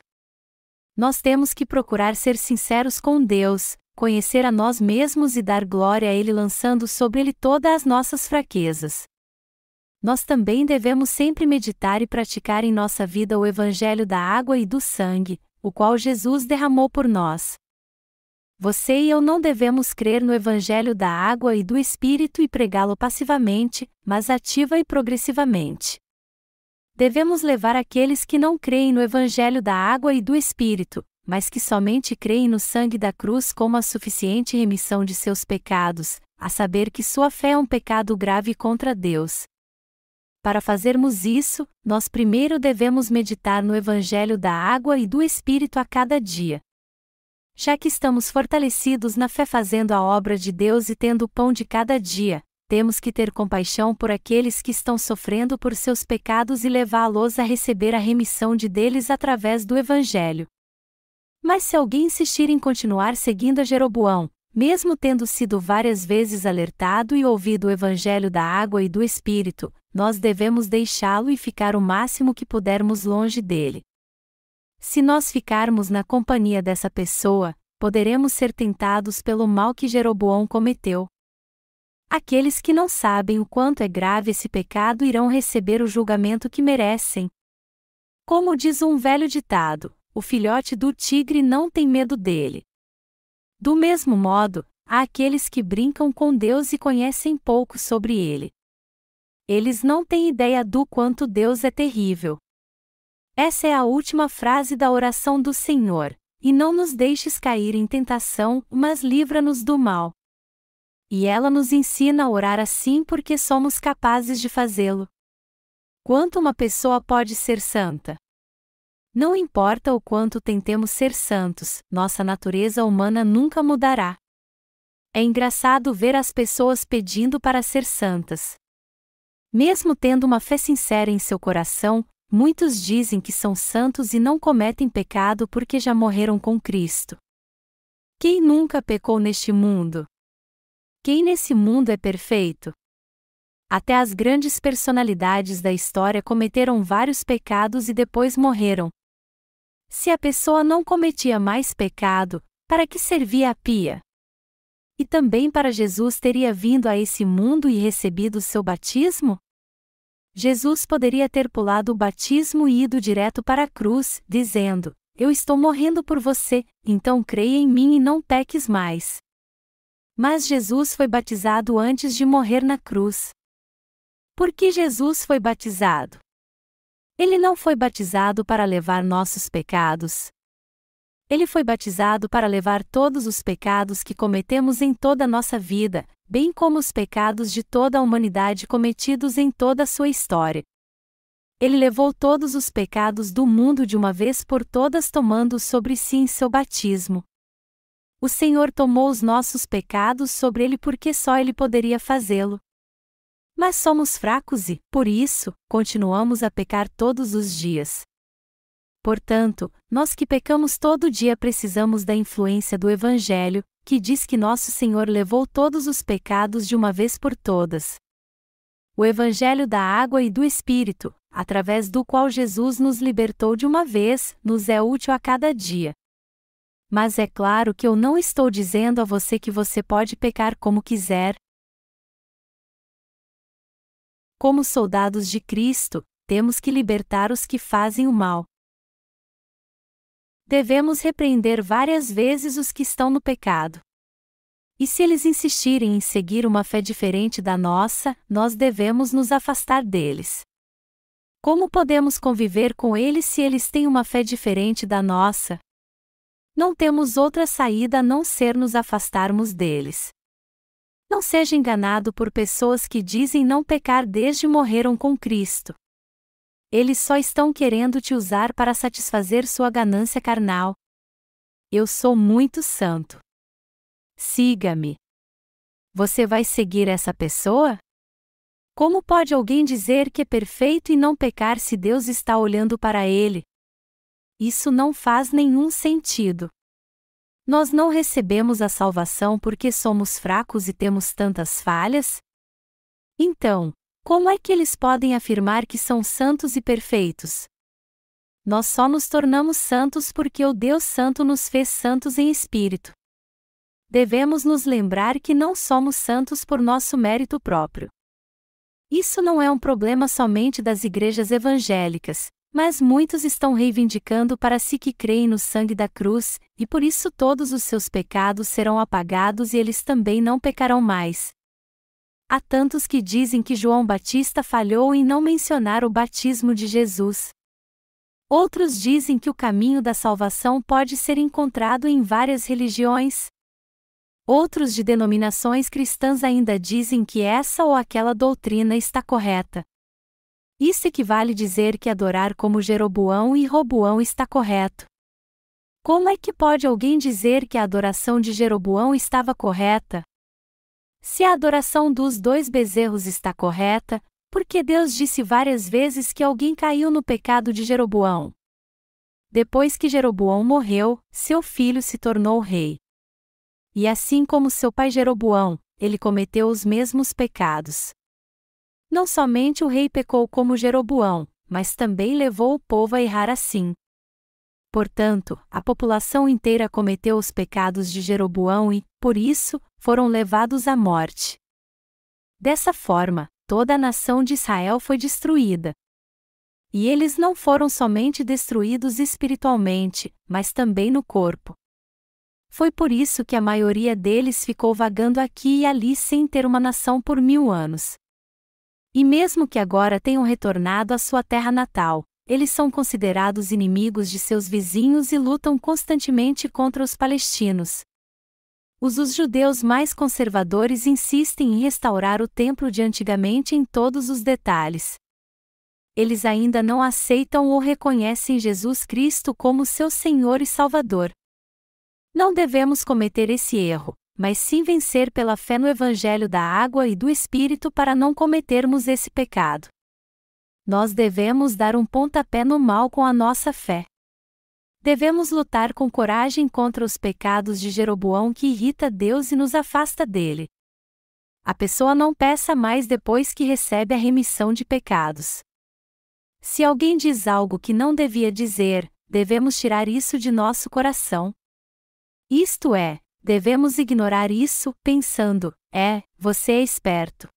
S1: Nós temos que procurar ser sinceros com Deus, conhecer a nós mesmos e dar glória a Ele lançando sobre Ele todas as nossas fraquezas. Nós também devemos sempre meditar e praticar em nossa vida o Evangelho da água e do sangue, o qual Jesus derramou por nós. Você e eu não devemos crer no Evangelho da água e do Espírito e pregá-lo passivamente, mas ativa e progressivamente. Devemos levar aqueles que não creem no Evangelho da água e do Espírito, mas que somente creem no sangue da cruz como a suficiente remissão de seus pecados, a saber que sua fé é um pecado grave contra Deus. Para fazermos isso, nós primeiro devemos meditar no Evangelho da água e do Espírito a cada dia. Já que estamos fortalecidos na fé fazendo a obra de Deus e tendo o pão de cada dia, temos que ter compaixão por aqueles que estão sofrendo por seus pecados e levá-los a receber a remissão deles através do Evangelho. Mas se alguém insistir em continuar seguindo a Jeroboão, mesmo tendo sido várias vezes alertado e ouvido o Evangelho da água e do Espírito, nós devemos deixá-lo e ficar o máximo que pudermos longe dele. Se nós ficarmos na companhia dessa pessoa, poderemos ser tentados pelo mal que Jeroboão cometeu. Aqueles que não sabem o quanto é grave esse pecado irão receber o julgamento que merecem. Como diz um velho ditado, o filhote do tigre não tem medo dele. Do mesmo modo, há aqueles que brincam com Deus e conhecem pouco sobre ele. Eles não têm ideia do quanto Deus é terrível. Essa é a última frase da oração do Senhor: e não nos deixes cair em tentação, mas livra-nos do mal. E ela nos ensina a orar assim porque somos capazes de fazê-lo. Quanto uma pessoa pode ser santa? Não importa o quanto tentemos ser santos, nossa natureza humana nunca mudará. É engraçado ver as pessoas pedindo para ser santas. Mesmo tendo uma fé sincera em seu coração, muitos dizem que são santos e não cometem pecado porque já morreram com Cristo. Quem nunca pecou neste mundo? Quem nesse mundo é perfeito? Até as grandes personalidades da história cometeram vários pecados e depois morreram. Se a pessoa não cometia mais pecado, para que servia a pia? E também para Jesus teria vindo a esse mundo e recebido seu batismo? Jesus poderia ter pulado o batismo e ido direto para a cruz, dizendo: eu estou morrendo por você, então creia em mim e não peques mais. Mas Jesus foi batizado antes de morrer na cruz. Por que Jesus foi batizado? Ele não foi batizado para levar nossos pecados. Ele foi batizado para levar todos os pecados que cometemos em toda a nossa vida, bem como os pecados de toda a humanidade cometidos em toda a sua história. Ele levou todos os pecados do mundo de uma vez por todas, tomando-os sobre si em seu batismo. O Senhor tomou os nossos pecados sobre ele porque só ele poderia fazê-lo. Mas somos fracos e, por isso, continuamos a pecar todos os dias. Portanto, nós que pecamos todo dia precisamos da influência do Evangelho, que diz que nosso Senhor levou todos os pecados de uma vez por todas. O Evangelho da água e do Espírito, através do qual Jesus nos libertou de uma vez, nos é útil a cada dia. Mas é claro que eu não estou dizendo a você que você pode pecar como quiser. Como soldados de Cristo, temos que libertar os que fazem o mal. Devemos repreender várias vezes os que estão no pecado. E se eles insistirem em seguir uma fé diferente da nossa, nós devemos nos afastar deles. Como podemos conviver com eles se eles têm uma fé diferente da nossa? Não temos outra saída a não ser nos afastarmos deles. Não seja enganado por pessoas que dizem não pecar desde morreram com Cristo. Eles só estão querendo te usar para satisfazer sua ganância carnal. Eu sou muito santo. Siga-me. Você vai seguir essa pessoa? Como pode alguém dizer que é perfeito e não pecar se Deus está olhando para ele? Isso não faz nenhum sentido. Nós não recebemos a salvação porque somos fracos e temos tantas falhas? Então, como é que eles podem afirmar que são santos e perfeitos? Nós só nos tornamos santos porque o Deus Santo nos fez santos em espírito. Devemos nos lembrar que não somos santos por nosso mérito próprio. Isso não é um problema somente das igrejas evangélicas, mas muitos estão reivindicando para si que creem no sangue da cruz, e por isso todos os seus pecados serão apagados e eles também não pecarão mais. Há tantos que dizem que João Batista falhou em não mencionar o batismo de Jesus. Outros dizem que o caminho da salvação pode ser encontrado em várias religiões. Outros de denominações cristãs ainda dizem que essa ou aquela doutrina está correta. Isso equivale a dizer que adorar como Jeroboão e Roboão está correto. Como é que pode alguém dizer que a adoração de Jeroboão estava correta? Se a adoração dos 2 bezerros está correta, por que Deus disse várias vezes que alguém caiu no pecado de Jeroboão? Depois que Jeroboão morreu, seu filho se tornou rei. E assim como seu pai Jeroboão, ele cometeu os mesmos pecados. Não somente o rei pecou como Jeroboão, mas também levou o povo a errar assim. Portanto, a população inteira cometeu os pecados de Jeroboão e, por isso, foram levados à morte. Dessa forma, toda a nação de Israel foi destruída. E eles não foram somente destruídos espiritualmente, mas também no corpo. Foi por isso que a maioria deles ficou vagando aqui e ali sem ter uma nação por 1000 anos. E mesmo que agora tenham retornado à sua terra natal, eles são considerados inimigos de seus vizinhos e lutam constantemente contra os palestinos. Os judeus mais conservadores insistem em restaurar o templo de antigamente em todos os detalhes. Eles ainda não aceitam ou reconhecem Jesus Cristo como seu Senhor e Salvador. Não devemos cometer esse erro, mas sim vencer pela fé no Evangelho da água e do Espírito para não cometermos esse pecado. Nós devemos dar um pontapé no mal com a nossa fé. Devemos lutar com coragem contra os pecados de Jeroboão que irrita Deus e nos afasta dele. A pessoa não peça mais depois que recebe a remissão de pecados. Se alguém diz algo que não devia dizer, devemos tirar isso de nosso coração. Isto é, devemos ignorar isso, pensando, você é esperto.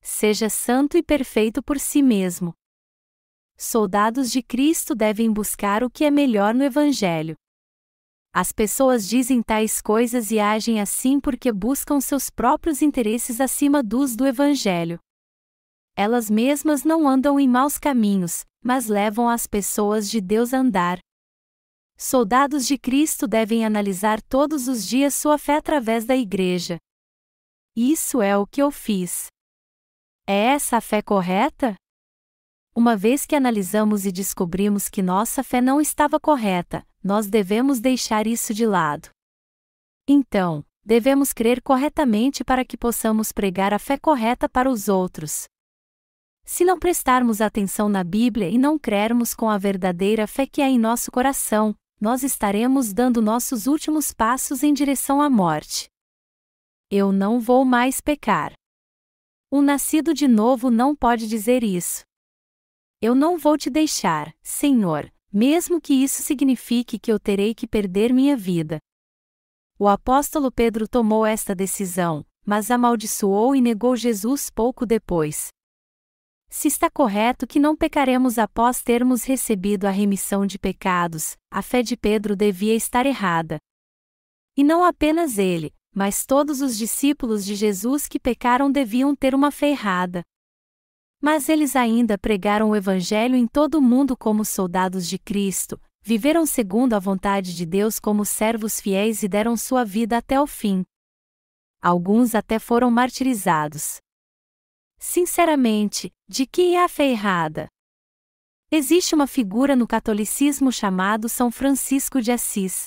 S1: Seja santo e perfeito por si mesmo. Soldados de Cristo devem buscar o que é melhor no Evangelho. As pessoas dizem tais coisas e agem assim porque buscam seus próprios interesses acima dos do Evangelho. Elas mesmas não andam em maus caminhos, mas levam as pessoas de Deus a andar. Soldados de Cristo devem analisar todos os dias sua fé através da igreja. Isso é o que eu fiz. É essa a fé correta? Uma vez que analisamos e descobrimos que nossa fé não estava correta, nós devemos deixar isso de lado. Então, devemos crer corretamente para que possamos pregar a fé correta para os outros. Se não prestarmos atenção na Bíblia e não crermos com a verdadeira fé que há em nosso coração, nós estaremos dando nossos últimos passos em direção à morte. Eu não vou mais pecar. Um nascido de novo não pode dizer isso. Eu não vou te deixar, Senhor, mesmo que isso signifique que eu terei que perder minha vida. O apóstolo Pedro tomou esta decisão, mas amaldiçoou e negou Jesus pouco depois. Se está correto que não pecaremos após termos recebido a remissão de pecados, a fé de Pedro devia estar errada. E não apenas ele, mas todos os discípulos de Jesus que pecaram deviam ter uma fé errada. Mas eles ainda pregaram o Evangelho em todo o mundo como soldados de Cristo, viveram segundo a vontade de Deus como servos fiéis e deram sua vida até o fim. Alguns até foram martirizados. Sinceramente, de que é a fé errada? Existe uma figura no catolicismo chamado São Francisco de Assis.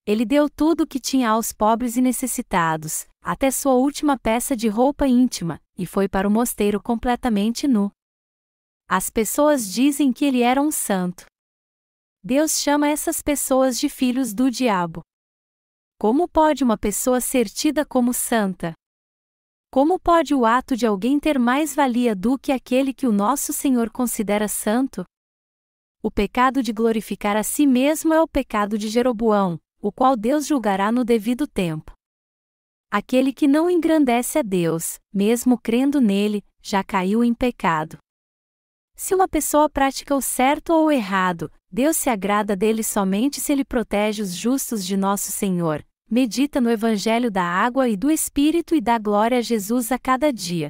S1: Ele deu tudo o que tinha aos pobres e necessitados, até sua última peça de roupa íntima, e foi para o mosteiro completamente nu. As pessoas dizem que ele era um santo. Deus chama essas pessoas de filhos do diabo. Como pode uma pessoa ser tida como santa? Como pode o ato de alguém ter mais valia do que aquele que o nosso Senhor considera santo? O pecado de glorificar a si mesmo é o pecado de Jeroboão, o qual Deus julgará no devido tempo. Aquele que não engrandece a Deus, mesmo crendo nele, já caiu em pecado. Se uma pessoa pratica o certo ou o errado, Deus se agrada dele somente se ele protege os justos de nosso Senhor, medita no Evangelho da água e do Espírito e dá glória a Jesus a cada dia.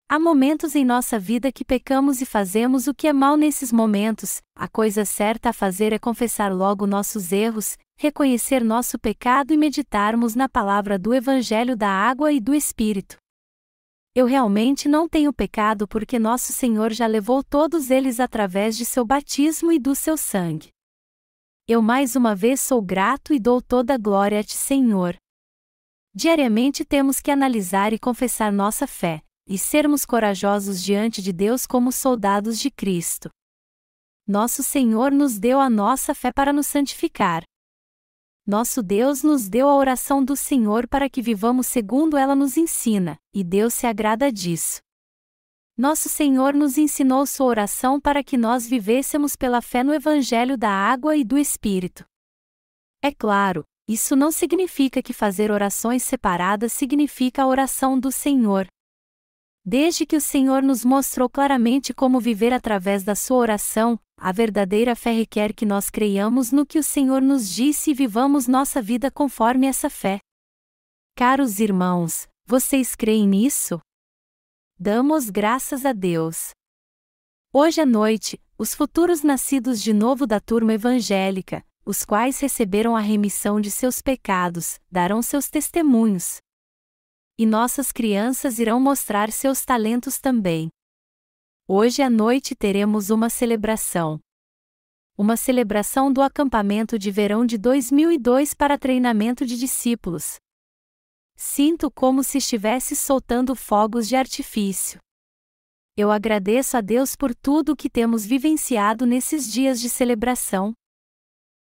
S1: Há momentos em nossa vida que pecamos e fazemos o que é mal nesses momentos, a coisa certa a fazer é confessar logo nossos erros, reconhecer nosso pecado e meditarmos na palavra do Evangelho da água e do Espírito. Eu realmente não tenho pecado porque nosso Senhor já levou todos eles através de seu batismo e do seu sangue. Eu mais uma vez sou grato e dou toda a glória a Ti, Senhor. Diariamente temos que analisar e confessar nossa fé, e sermos corajosos diante de Deus como soldados de Cristo. Nosso Senhor nos deu a nossa fé para nos santificar. Nosso Deus nos deu a oração do Senhor para que vivamos segundo ela nos ensina, e Deus se agrada disso. Nosso Senhor nos ensinou sua oração para que nós vivêssemos pela fé no Evangelho da água e do Espírito. É claro, isso não significa que fazer orações separadas significa a oração do Senhor. Desde que o Senhor nos mostrou claramente como viver através da sua oração, a verdadeira fé requer que nós creiamos no que o Senhor nos disse e vivamos nossa vida conforme essa fé. Caros irmãos, vocês creem nisso? Damos graças a Deus. Hoje à noite, os futuros nascidos de novo da turma evangélica, os quais receberam a remissão de seus pecados, darão seus testemunhos. E nossas crianças irão mostrar seus talentos também. Hoje à noite teremos uma celebração. Uma celebração do acampamento de verão de 2002 para treinamento de discípulos. Sinto como se estivesse soltando fogos de artifício. Eu agradeço a Deus por tudo o que temos vivenciado nesses dias de celebração.